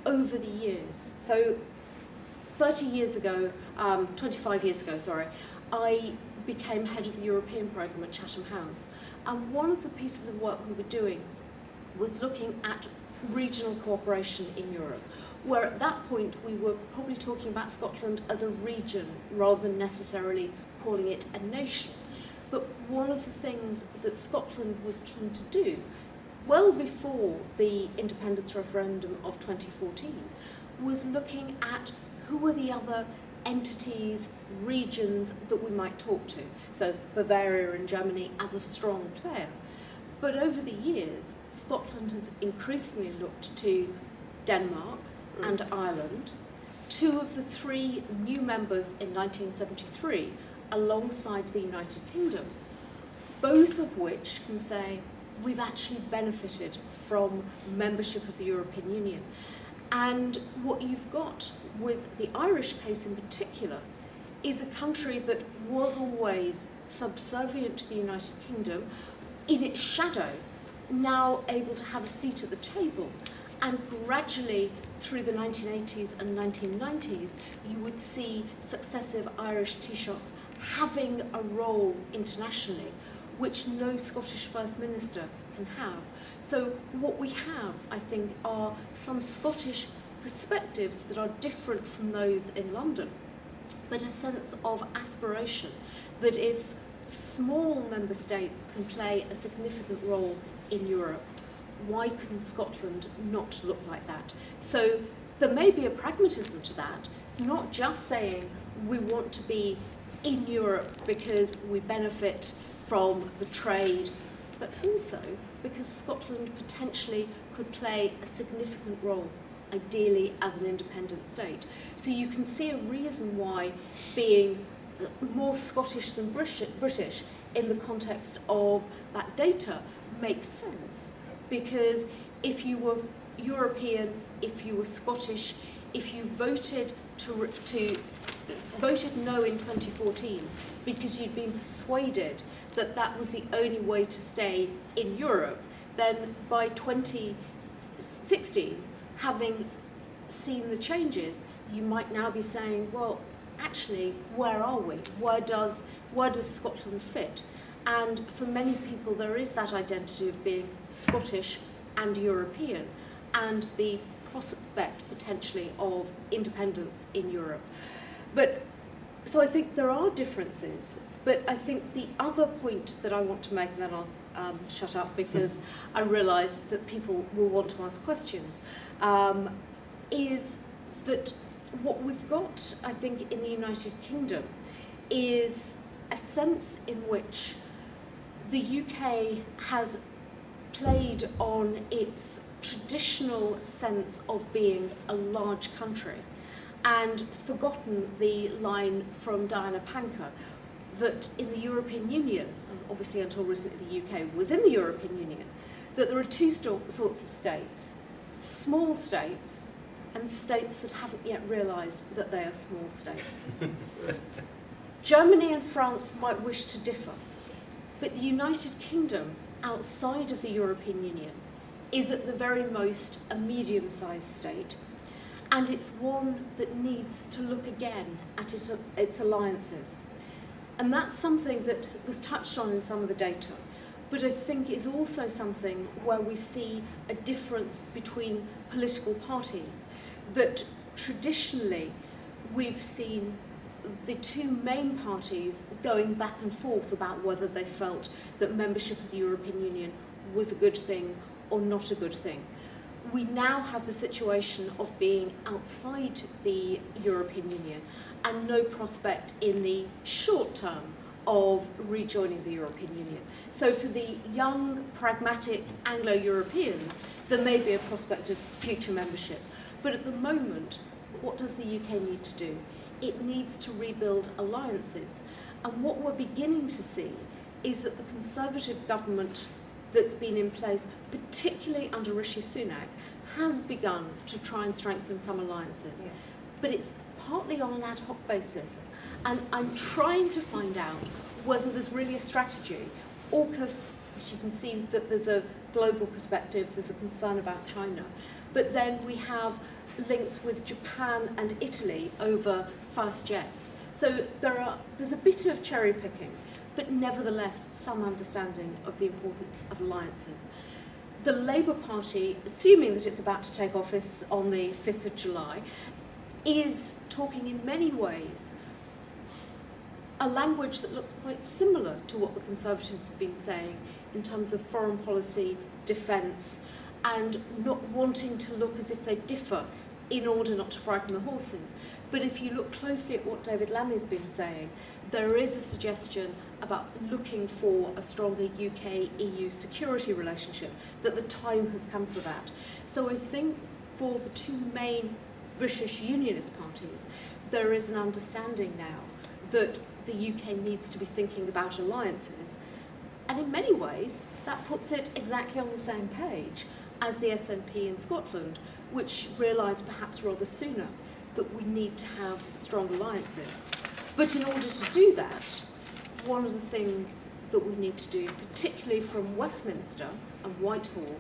over the years. So 25 years ago, sorry, I became head of the European programme at Chatham House. And one of the pieces of work we were doing was looking at regional cooperation in Europe, where at that point we were probably talking about Scotland as a region rather than necessarily calling it a nation. But one of the things that Scotland was keen to do, well before the independence referendum of 2014, was looking at who were the other entities, regions that we might talk to. So Bavaria and Germany as a strong player. But over the years, Scotland has increasingly looked to Denmark and Ireland, two of the three new members in 1973, alongside the United Kingdom, both of which can say we've actually benefited from membership of the European Union. And what you've got with the Irish case in particular is a country that was always subservient to the United Kingdom, in its shadow, now able to have a seat at the table. And gradually, through the 1980s and 1990s, you would see successive Irish Taoiseachs having a role internationally, which no Scottish First Minister can have. So what we have, I think, are some Scottish perspectives that are different from those in London, but a sense of aspiration that if small member states can play a significant role in Europe, why couldn't Scotland not look like that? So there may be a pragmatism to that. It's not just saying we want to be in Europe because we benefit from the trade, but also because Scotland potentially could play a significant role, ideally as an independent state. So you can see a reason why being more Scottish than British in the context of that data makes sense. Because if you were European, if you were Scottish, if you voted voted no in 2014 because you'd been persuaded that that was the only way to stay in Europe, then by 2016, having seen the changes, you might now be saying, well, actually, where are we? Where does Scotland fit? And for many people, there is that identity of being Scottish and European, and the prospect potentially of independence in Europe. But so I think there are differences. But I think the other point that I want to make, and then I'll shut up because I realise that people will want to ask questions, is that what we've got, I think, in the United Kingdom is a sense in which the UK has played on its traditional sense of being a large country and forgotten the line from Diana Panker that in the European Union, and obviously until recently the UK was in the European Union, that there are two sorts of states: small states and states that haven't yet realised that they are small states. Germany and France might wish to differ, but the United Kingdom, outside of the European Union, is at the very most a medium-sized state, and it's one that needs to look again at its alliances. And that's something that was touched on in some of the data, but I think is also something where we see a difference between political parties, that traditionally we've seen the two main parties going back and forth about whether they felt that membership of the European Union was a good thing or not a good thing. We now have the situation of being outside the European Union and no prospect in the short term of rejoining the European Union. So for the young, pragmatic Anglo-Europeans, there may be a prospect of future membership. But at the moment, what does the UK need to do? It needs to rebuild alliances. And what we're beginning to see is that the Conservative government that's been in place, particularly under Rishi Sunak, has begun to try and strengthen some alliances. Yeah. But it's partly on an ad hoc basis. And I'm trying to find out whether there's really a strategy. AUKUS, as you can see, that there's a global perspective, there's a concern about China. But then we have links with Japan and Italy over fast jets. So there's a bit of cherry picking, but nevertheless some understanding of the importance of alliances. The Labour Party, assuming that it's about to take office on the 5th of July, is talking in many ways a language that looks quite similar to what the Conservatives have been saying in terms of foreign policy, defence, and not wanting to look as if they differ in order not to frighten the horses. But if you look closely at what David Lammy's been saying, there is a suggestion about looking for a stronger UK-EU security relationship, that the time has come for that. So I think for the two main British Unionist parties, there is an understanding now that the UK needs to be thinking about alliances. And in many ways, that puts it exactly on the same page as the SNP in Scotland, which realised perhaps rather sooner that we need to have strong alliances. But in order to do that, one of the things that we need to do, particularly from Westminster and Whitehall,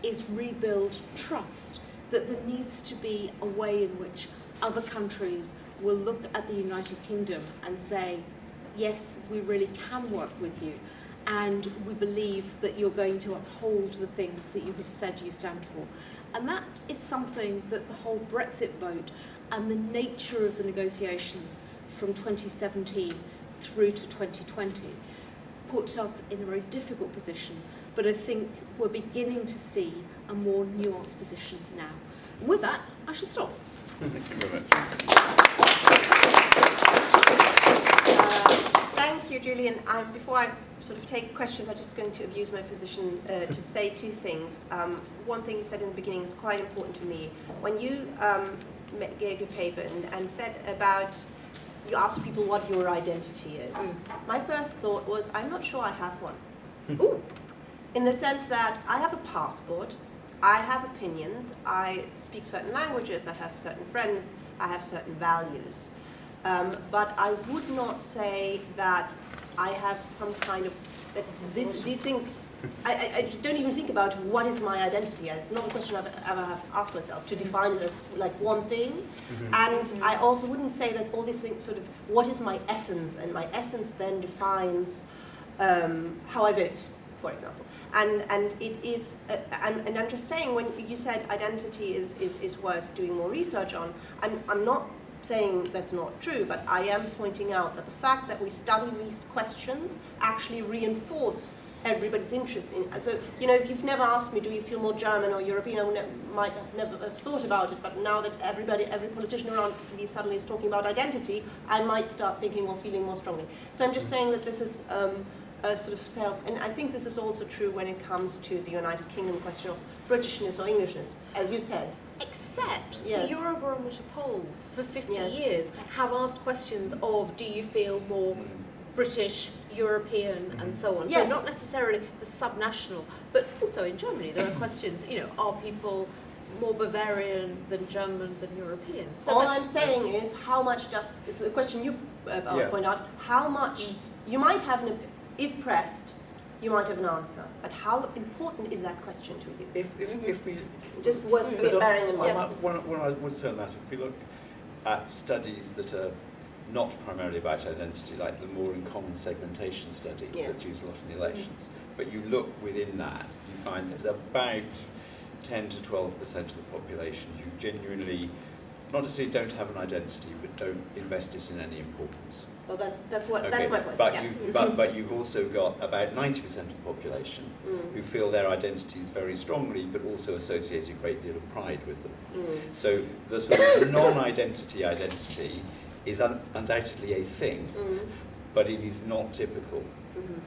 is rebuild trust, that there needs to be a way in which other countries will look at the United Kingdom and say, yes, we really can work with you, and we believe that you're going to uphold the things that you have said you stand for. And that is something that the whole Brexit vote and the nature of the negotiations from 2017 through to 2020 puts us in a very difficult position, but I think we're beginning to see a more nuanced position now. And with that, I shall stop. Thank you very much. Thank you, Julian. Before I sort of take questions, I'm just going to abuse my position to say two things. One thing you said in the beginning is quite important to me. When you gave your paper and said about, you asked people what your identity is. My first thought was, I'm not sure I have one. Ooh. In the sense that I have a passport, I have opinions, I speak certain languages, I have certain friends, I have certain values. But I would not say that I have some kind of, these things, I don't even think about what is my identity. It's not a question I've ever asked myself, to define it as like one thing. Mm-hmm. And I also wouldn't say that all these things sort of, what is my essence? And my essence then defines how I vote, for example. And it is, and I'm just saying, when you said identity is worth doing more research on, I'm not saying that's not true, but I am pointing out that the fact that we study these questions actually reinforce everybody's interest in. So, you know, if you've never asked me, do you feel more German or European, I might have never have thought about it, but now that every politician around me suddenly is talking about identity, I might start thinking or feeling more strongly. So I'm just saying that this is a sort of self, and I think this is also true when it comes to the United Kingdom question of Britishness or Englishness, as you said. Except yes. the Eurobarometer polls for 50 yes. years have asked questions of, do you feel more British, European, and so on. Yes. So not necessarily the subnational, but also in Germany there are questions, you know, are people more Bavarian than German than European. So All I'm saying is how much does, it's a question you point out, how much, you might have, if pressed, you might have an answer, but how important is that question to you? If we Just worth bearing in mind. When I would say that, if we look at studies that are not primarily about identity, like the more in common segmentation study that's used a lot in the elections, but you look within that, you find there's about 10 to 12% of the population who genuinely, not necessarily don't have an identity, but don't invest it in any importance. Well, that's my point. But you've also got about 90% of the population who feel their identities very strongly, but also associate a great deal of pride with them. So the sort of non-identity identity is undoubtedly a thing, but it is not typical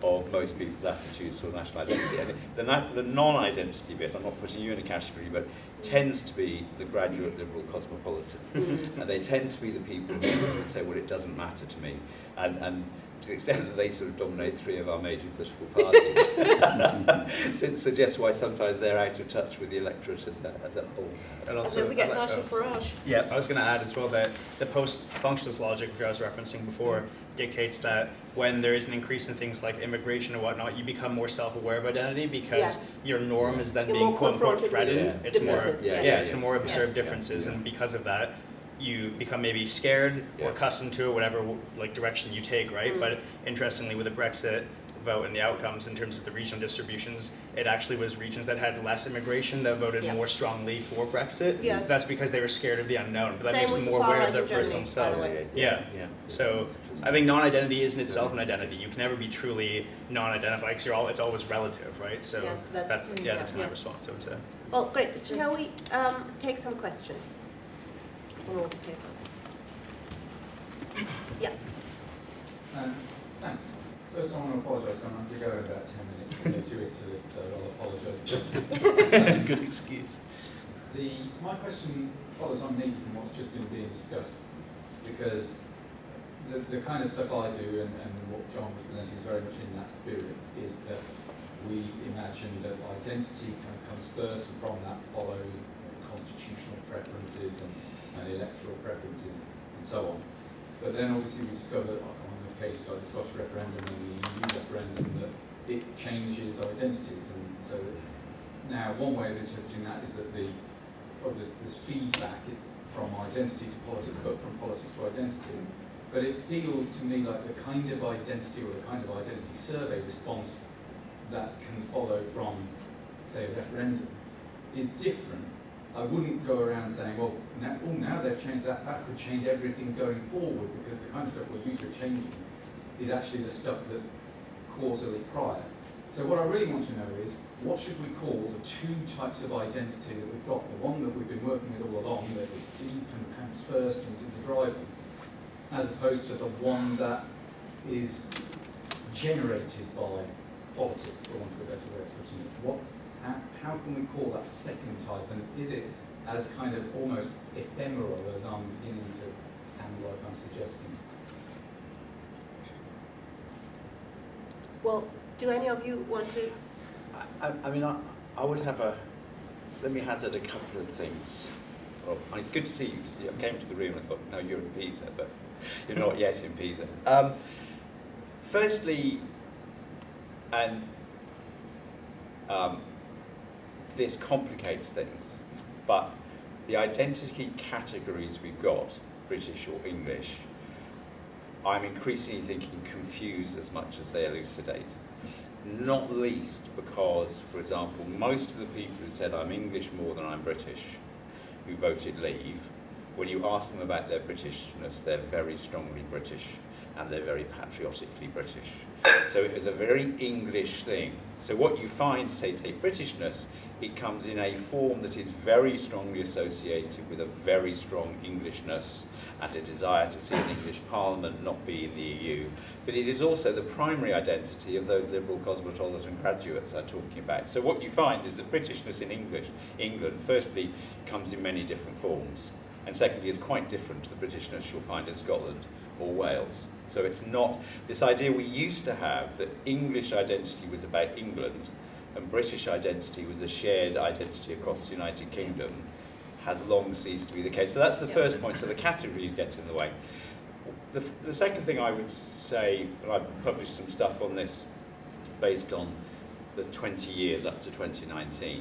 of most people's attitudes to national identity. And the non-identity bit, I'm not putting you in a category, but tends to be the graduate liberal cosmopolitan. And they tend to be the people who say, well, it doesn't matter to me. And to the extent that they sort of dominate three of our major political parties, it suggests why sometimes they're out of touch with the electorate as a whole. And also, then we get Nigel Farage. Yeah, I was going to add as well that the post-functionalist logic, which I was referencing before, dictates that when there is an increase in things like immigration and whatnot, you become more self-aware of identity because your norm is then being quote-unquote threatened. It's more, it's more observed differences, and because of that, you become maybe scared or accustomed to it, whatever like direction you take, right? But interestingly, with the Brexit vote and the outcomes in terms of the regional distributions, it actually was regions that had less immigration that voted more strongly for Brexit. Yes. That's because they were scared of the unknown, but that Same makes them with more the far aware right of their in Germany, personal selves. by the way. Yeah. So I think non-identity isn't itself an identity. You can never be truly non-identified because it's always relative, right? So that's my response, I would say. Well, great. So shall we take some questions on all the papers? Yeah. Thanks. First, I want to apologise. I'm going to go in about 10 minutes to go to Italy, so I'll apologise. That's a good excuse. My question follows on neatly from what's just been being discussed, because the kind of stuff I do and what John was presenting is very much in that spirit, is that we imagine that identity kind of comes first, and from that follows constitutional preferences and electoral preferences and so on. But then obviously we discover on the cases like the Scottish referendum and the EU referendum that it changes identities, and so now one way of interpreting that is that this feedback is from identity to politics, but from politics to identity. But it feels to me like the kind of identity or the kind of identity survey response that can follow from, say, a referendum is different. I wouldn't go around saying, well, now they've changed that could change everything going forward, because the kind of stuff we're used to changing is actually the stuff that's causally prior. So what I really want to know is, what should we call the two types of identity that we've got? The one that we've been working with all along, that is deep and comes first and did the driving, as opposed to the one that is generated by politics, for want of a better way of putting it. How can we call that second type, and is it as kind of almost ephemeral as I'm beginning to sound like I'm suggesting? Well, do any of you want to? I mean, I would have let me hazard a couple of things. Well, it's good to see you. I came to the room and I thought, no, you're in Pisa, but you're not yet in Pisa. Firstly, and this complicates things, but the identity categories we've got, British or English, I'm increasingly thinking confuse as much as they elucidate. Not least because, for example, most of the people who said I'm English more than I'm British, who voted Leave, when you ask them about their Britishness, they're very strongly British, and they're very patriotically British. So it was a very English thing. So what you find, say, take Britishness, it comes in a form that is very strongly associated with a very strong Englishness and a desire to see an English Parliament, not be in the EU. But it is also the primary identity of those liberal cosmopolitan graduates I'm talking about. So what you find is that Britishness in England, firstly, comes in many different forms, and secondly, is quite different to the Britishness you'll find in Scotland or Wales. So it's not this idea we used to have that English identity was about England and British identity was a shared identity across the United Kingdom has long ceased to be the case. So that's the first point, so the categories get in the way. The second thing I would say, and I've published some stuff on this based on the 20 years up to 2019,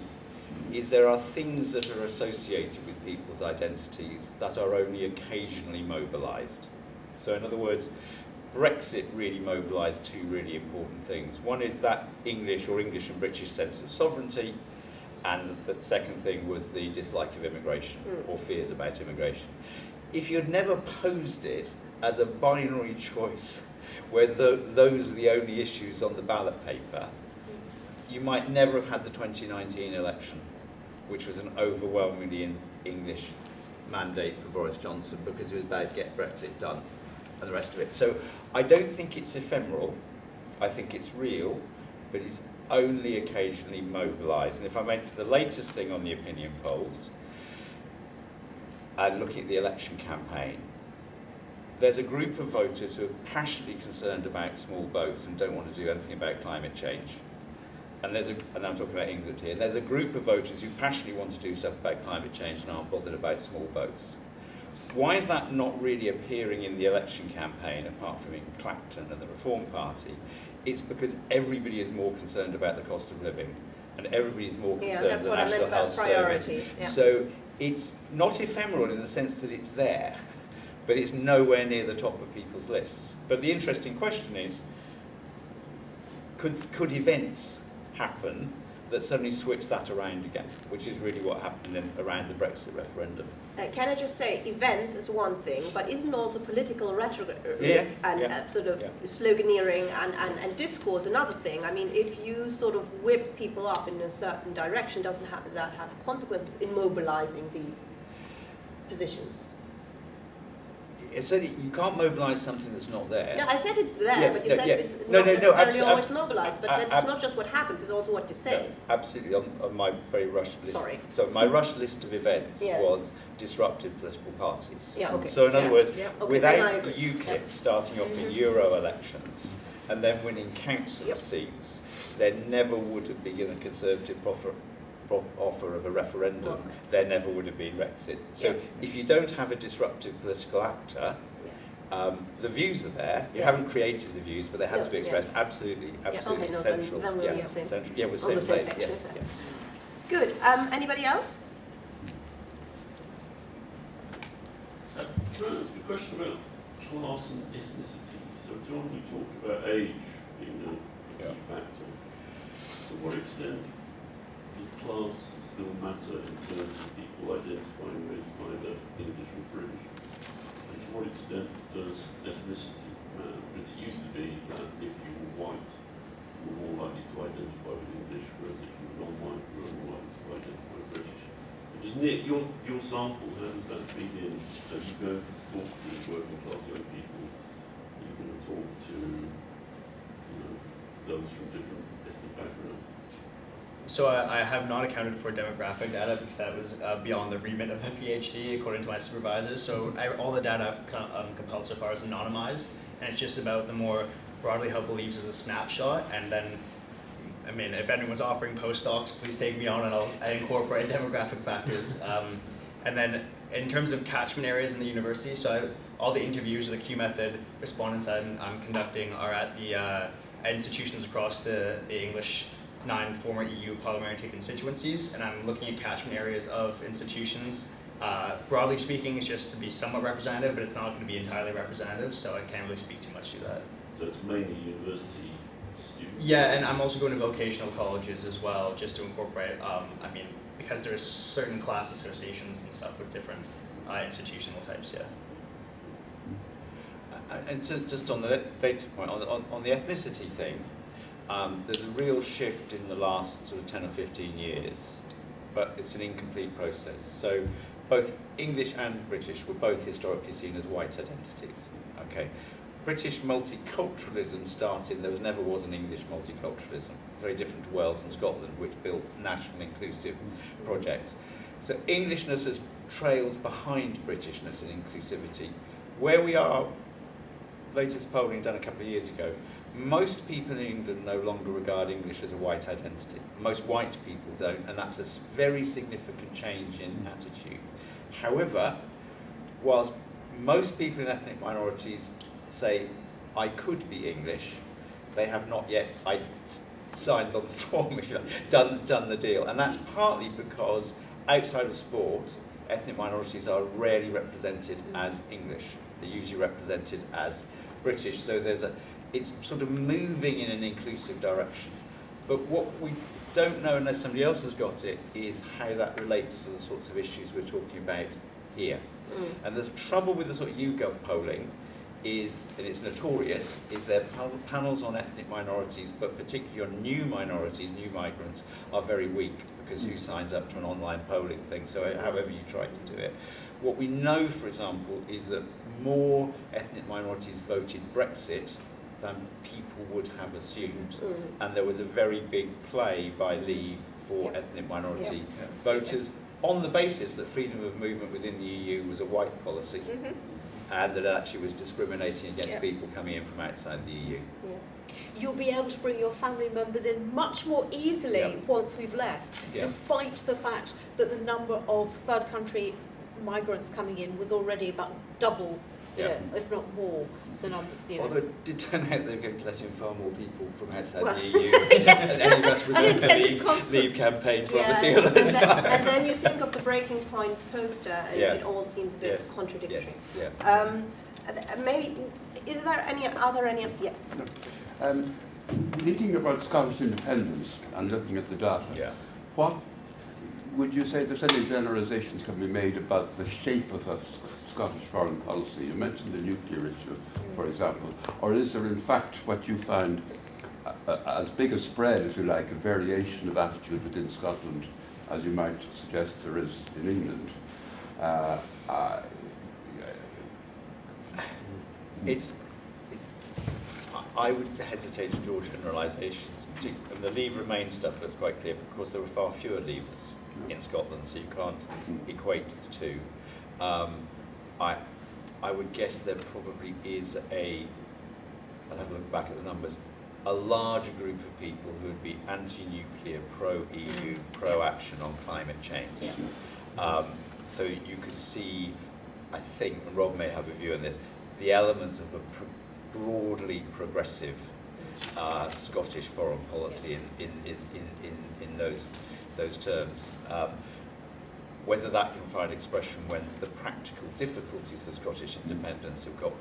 is there are things that are associated with people's identities that are only occasionally mobilised. So in other words, Brexit really mobilised two really important things. One is that English or English and British sense of sovereignty, and the second thing was the dislike of immigration or fears about immigration. If you'd never posed it as a binary choice where those are the only issues on the ballot paper, you might never have had the 2019 election, which was an overwhelmingly English mandate for Boris Johnson because it was about get Brexit done and the rest of it. So I don't think it's ephemeral, I think it's real, but it's only occasionally mobilised. And if I went to the latest thing on the opinion polls and looking at the election campaign, there's a group of voters who are passionately concerned about small boats and don't want to do anything about climate change. And I'm talking about England here. There's a group of voters who passionately want to do stuff about climate change and aren't bothered about small boats. Why is that not really appearing in the election campaign, apart from in Clapton and the Reform Party? It's because everybody is more concerned about the cost of living, and everybody is more concerned with the National Health Service. Yeah. So it's not ephemeral in the sense that it's there, but it's nowhere near the top of people's lists. But the interesting question is, could events happen that suddenly switch that around again, which is really what happened around the Brexit referendum. Can I just say, events is one thing, but isn't also political rhetoric and sort of sloganeering and discourse another thing? I mean, if you sort of whip people up in a certain direction, doesn't that have consequences in mobilizing these positions? So you can't mobilise something that's not there. No, I said it's there, but you said it's not necessarily always mobilised. But that's not just what happens; it's also what you say. Yeah, absolutely. On my very rushed list. Sorry. So my rushed list of events was disruptive political parties. Yeah. Okay. So in other words, okay, without UKIP starting off in Euro elections and then winning council seats, there never would have been a Conservative offer of a referendum, there never would have been Brexit. So if you don't have a disruptive political actor, the views are there. You haven't created the views, but they have to be expressed. Absolutely, absolutely central. Then we're the same. Central. Yeah, we're the same place. Yes. Yeah. Good. Anybody else? Can I ask a question about class and ethnicity? So John, you talked about age being a key factor. To what extent does class still matter in terms of people identifying with either English or British? And to what extent does ethnicity matter? Because it used to be that if you were white, you were more likely to identify with English, whereas if you were non-white, you were more likely to identify with British. And just Nick, your sample, how does that feed in? As you go to talk to working class young people, you're going to talk to those from different ethnic backgrounds. So I have not accounted for demographic data because that was beyond the remit of the PhD, according to my supervisors. So all the data I've compiled so far is anonymized, and it's just about the more broadly held beliefs as a snapshot. And then, I mean, if anyone's offering postdocs, please take me on, and I'll incorporate demographic factors. And then, in terms of catchment areas in the university, so all the interviews of the Q method respondents I'm conducting are at the institutions across the English 9 former EU parliamentary constituencies, and I'm looking at catchment areas of institutions. Broadly speaking, it's just to be somewhat representative, but it's not going to be entirely representative, so I can't really speak too much to that. So it's mainly university students? Yeah, and I'm also going to vocational colleges as well, just to incorporate, I mean, because there's certain class associations and stuff with different institutional types, yeah. And so just on the data point, on the ethnicity thing, there's a real shift in the last sort of 10 or 15 years, but it's an incomplete process. So both English and British were both historically seen as white identities. Okay, British multiculturalism started, there never was an English multiculturalism, very different to Wales and Scotland, which built national inclusive projects. So Englishness has trailed behind Britishness in inclusivity. Where we are, latest polling done a couple of years ago, Most people in England no longer regard English as a white identity. Most white people don't, and that's a very significant change in attitude. However, whilst most people in ethnic minorities say, I could be English, they have not yet signed on the form, if you like, done the deal. And that's partly because outside of sport, ethnic minorities are rarely represented as English. They're usually represented as British. So it's sort of moving in an inclusive direction. But what we don't know, unless somebody else has got it, is how that relates to the sorts of issues we're talking about here. And the trouble with the sort of YouGov polling is, and it's notorious, is their panels on ethnic minorities, but particularly on new minorities, new migrants, are very weak, because who signs up to an online polling thing, so however you try to do it. What we know, for example, is that more ethnic minorities voted Brexit than people would have assumed. And there was a very big play by Leave for ethnic minority voters on the basis that freedom of movement within the EU was a white policy, and that it actually was discriminating against people coming in from outside the EU. Yes. You'll be able to bring your family members in much more easily once we've left, despite the fact that the number of third country migrants coming in was already about double, you know, if not more, the number. You know. Although it did turn out they were going to let in far more people from outside the EU. And any of us remember the Leave campaign promising at the time. And then you think of the Breaking Point poster, and it all seems a bit contradictory. Maybe, is there any other, Thinking about Scottish independence and looking at the data, what would you say there's any generalisations can be made about the shape of a Scottish foreign policy? You mentioned the nuclear issue, for example, or is there in fact what you find as big a spread, if you like, a variation of attitude within Scotland as you might suggest there is in England? I would hesitate to draw generalisations. And the Leave Remain stuff looks quite clear, but of course there were far fewer Leavers in Scotland, so you can't equate the two. I would guess there probably is I'll have a look back at the numbers, a large group of people who would be anti-nuclear, pro-EU, pro-action on climate change. So you could see, I think, and Rob may have a view on this, the elements of a broadly progressive Scottish foreign policy in those terms. Whether that can find expression when the practical difficulties of Scottish independence have got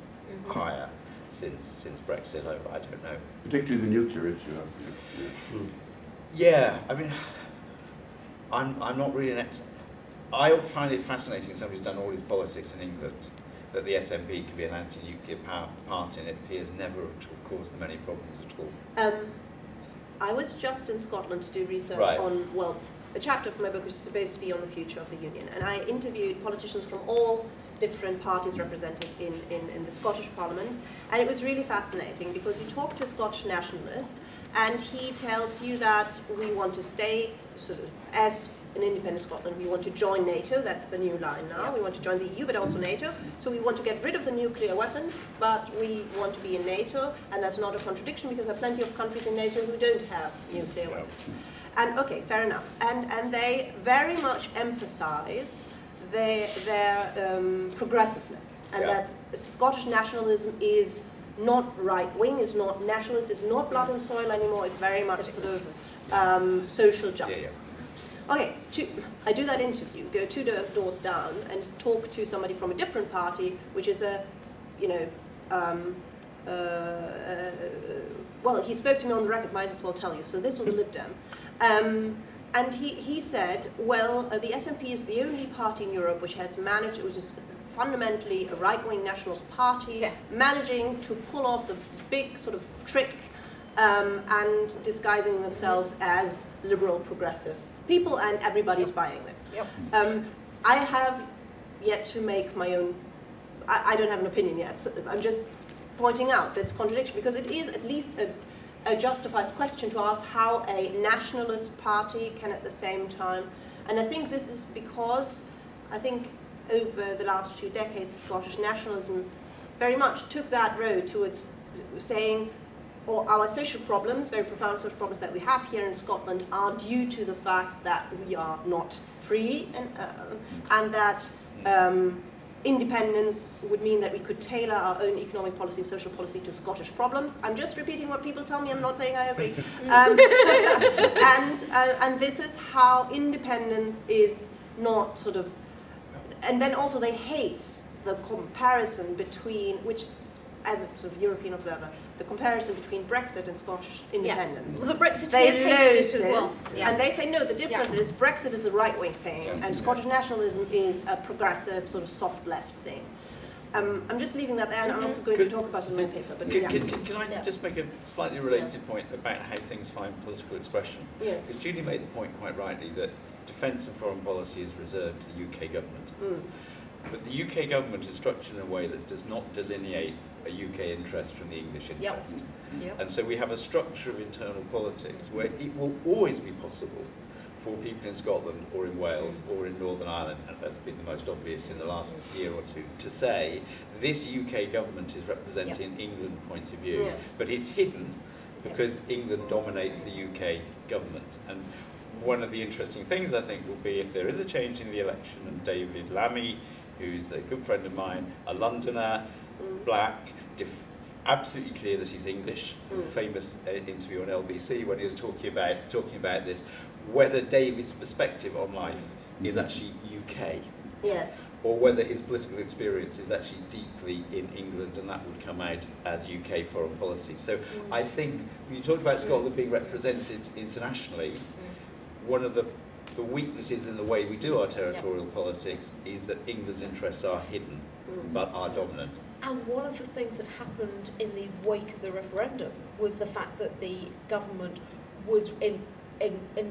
higher since Brexit, I don't know. Particularly the nuclear issue. Yeah, I mean, I'm not really an expert. I find it fascinating, somebody's done all his politics in England, that the SNP can be an anti-nuclear party, and it appears never to have caused them any problems at all. I was just in Scotland to do research on, a chapter from my book which is supposed to be on the future of the Union, and I interviewed politicians from all different parties represented in the Scottish Parliament, and it was really fascinating because you talk to a Scottish nationalist and he tells you that we want to stay sort of as an independent Scotland, we want to join NATO, that's the new line now, we want to join the EU but also NATO, so we want to get rid of the nuclear weapons, but we want to be in NATO, and that's not a contradiction because there are plenty of countries in NATO who don't have nuclear weapons. And okay, fair enough. And they very much emphasize their progressiveness, and that Scottish nationalism is not right-wing, is not nationalist, is not blood and soil anymore, it's very much sort of social justice. Okay, I do that interview, go 2 doors down and talk to somebody from a different party, which is well, he spoke to me on the record, might as well tell you, so this was a Lib Dem. And he said, well, the SNP is the only party in Europe which has managed, which is fundamentally a right-wing nationalist party, managing to pull off the big sort of trick and disguising themselves as liberal progressive people, and everybody's buying this. I have yet to make my own, I don't have an opinion yet, so I'm just pointing out this contradiction, because it is at least a justified question to ask how a nationalist party can at the same time, and I think this is because I think over the last few decades Scottish nationalism very much took that road towards saying or our social problems, very profound social problems that we have here in Scotland, are due to the fact that we are not free, and that independence would mean that we could tailor our own economic policy, social policy to Scottish problems. I'm just repeating what people tell me, I'm not saying I agree. And this is how independence is not sort of, and then also they hate the comparison between, which as a sort of European observer, the comparison between Brexit and Scottish independence. Yeah. Well, the Brexiteers They hate loathe it as well. this, Yeah. and they say no, the difference is Brexit is a right-wing thing, and Scottish nationalism is a progressive, sort of soft left thing. I'm just leaving that there, and I'm also going to talk about it in my paper. But Can I just make a slightly related point about how things find political expression? Yes. Because Julie made the point quite rightly that defence and foreign policy is reserved to the UK government. But the UK government is structured in a way that does not delineate a UK interest from the English interest. Yep. And so we have a structure of internal politics where it will always be possible for people in Scotland or in Wales or in Northern Ireland, and that's been the most obvious in the last year or two, to say this UK government is representing England's point of view, but it's hidden because England dominates the UK government. And one of the interesting things, I think, will be if there is a change in the election and David Lammy, who's a good friend of mine, a Londoner, black, absolutely clear that he's English, famous interview on LBC when he was talking about this, whether David's perspective on life is actually UK. Yes. Or whether his political experience is actually deeply in England, and that would come out as UK foreign policy. So I think when you talk about Scotland being represented internationally, one of the weaknesses in the way we do our territorial politics is that England's interests are hidden, but are dominant. And one of the things that happened in the wake of the referendum was the fact that the government was in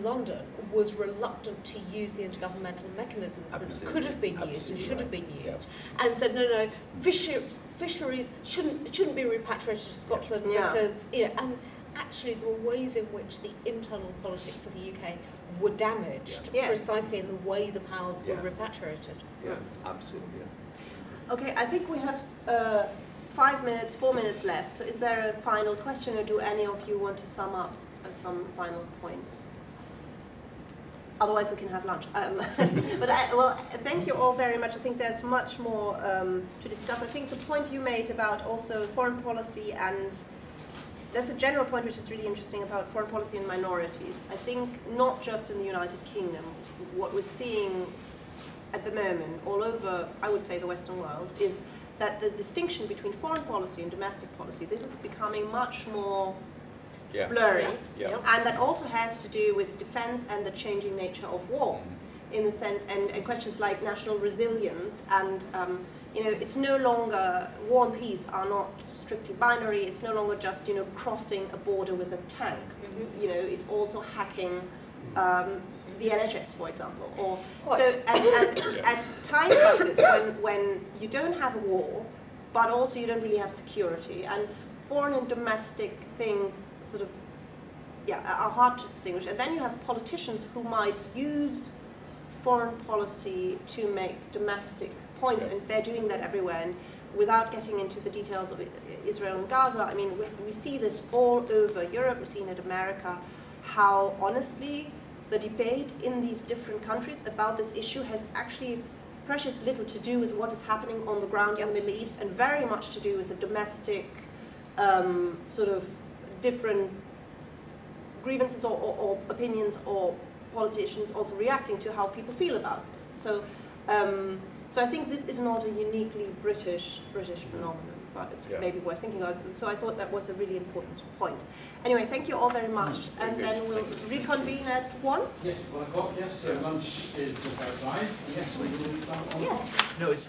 London was reluctant to use the intergovernmental mechanisms that could have been used and should have been used, and said no, fisheries shouldn't be repatriated to Scotland because and actually there were ways in which the internal politics of the UK were damaged precisely in the way the powers were repatriated. Yeah, absolutely. Yeah. Okay, I think we have 4 minutes left. So is there a final question, or do any of you want to sum up some final points? Otherwise we can have lunch. Well, thank you all very much. I think there's much more to discuss. I think the point you made about also foreign policy, and that's a general point which is really interesting about foreign policy and minorities. I think not just in the United Kingdom, what we're seeing at the moment all over, I would say, the Western world, is that the distinction between foreign policy and domestic policy, this is becoming much more blurry, and that also has to do with defense and the changing nature of war, in the sense, and questions like national resilience, and it's no longer, war and peace are not strictly binary. It's no longer just crossing a border with a tank. It's also hacking the NHS, for example, or so. And at times like this, when you don't have a war, but also you don't really have security, and foreign and domestic things sort of are hard to distinguish. And then you have politicians who might use foreign policy to make domestic points, and they're doing that everywhere. And without getting into the details of Israel and Gaza, I mean, we see this all over Europe, we've seen it in America, how honestly the debate in these different countries about this issue has actually precious little to do with what is happening on the ground in the Middle East, and very much to do with the domestic sort of different grievances or opinions, or politicians also reacting to how people feel about this. So I think this is not a uniquely British phenomenon, but it's maybe worth thinking about. So I thought that was a really important point. Anyway, thank you all very much, and then we'll reconvene at 1. Yes, 1 o'clock, yes, so lunch is just outside. Yes, we will start on. No, it's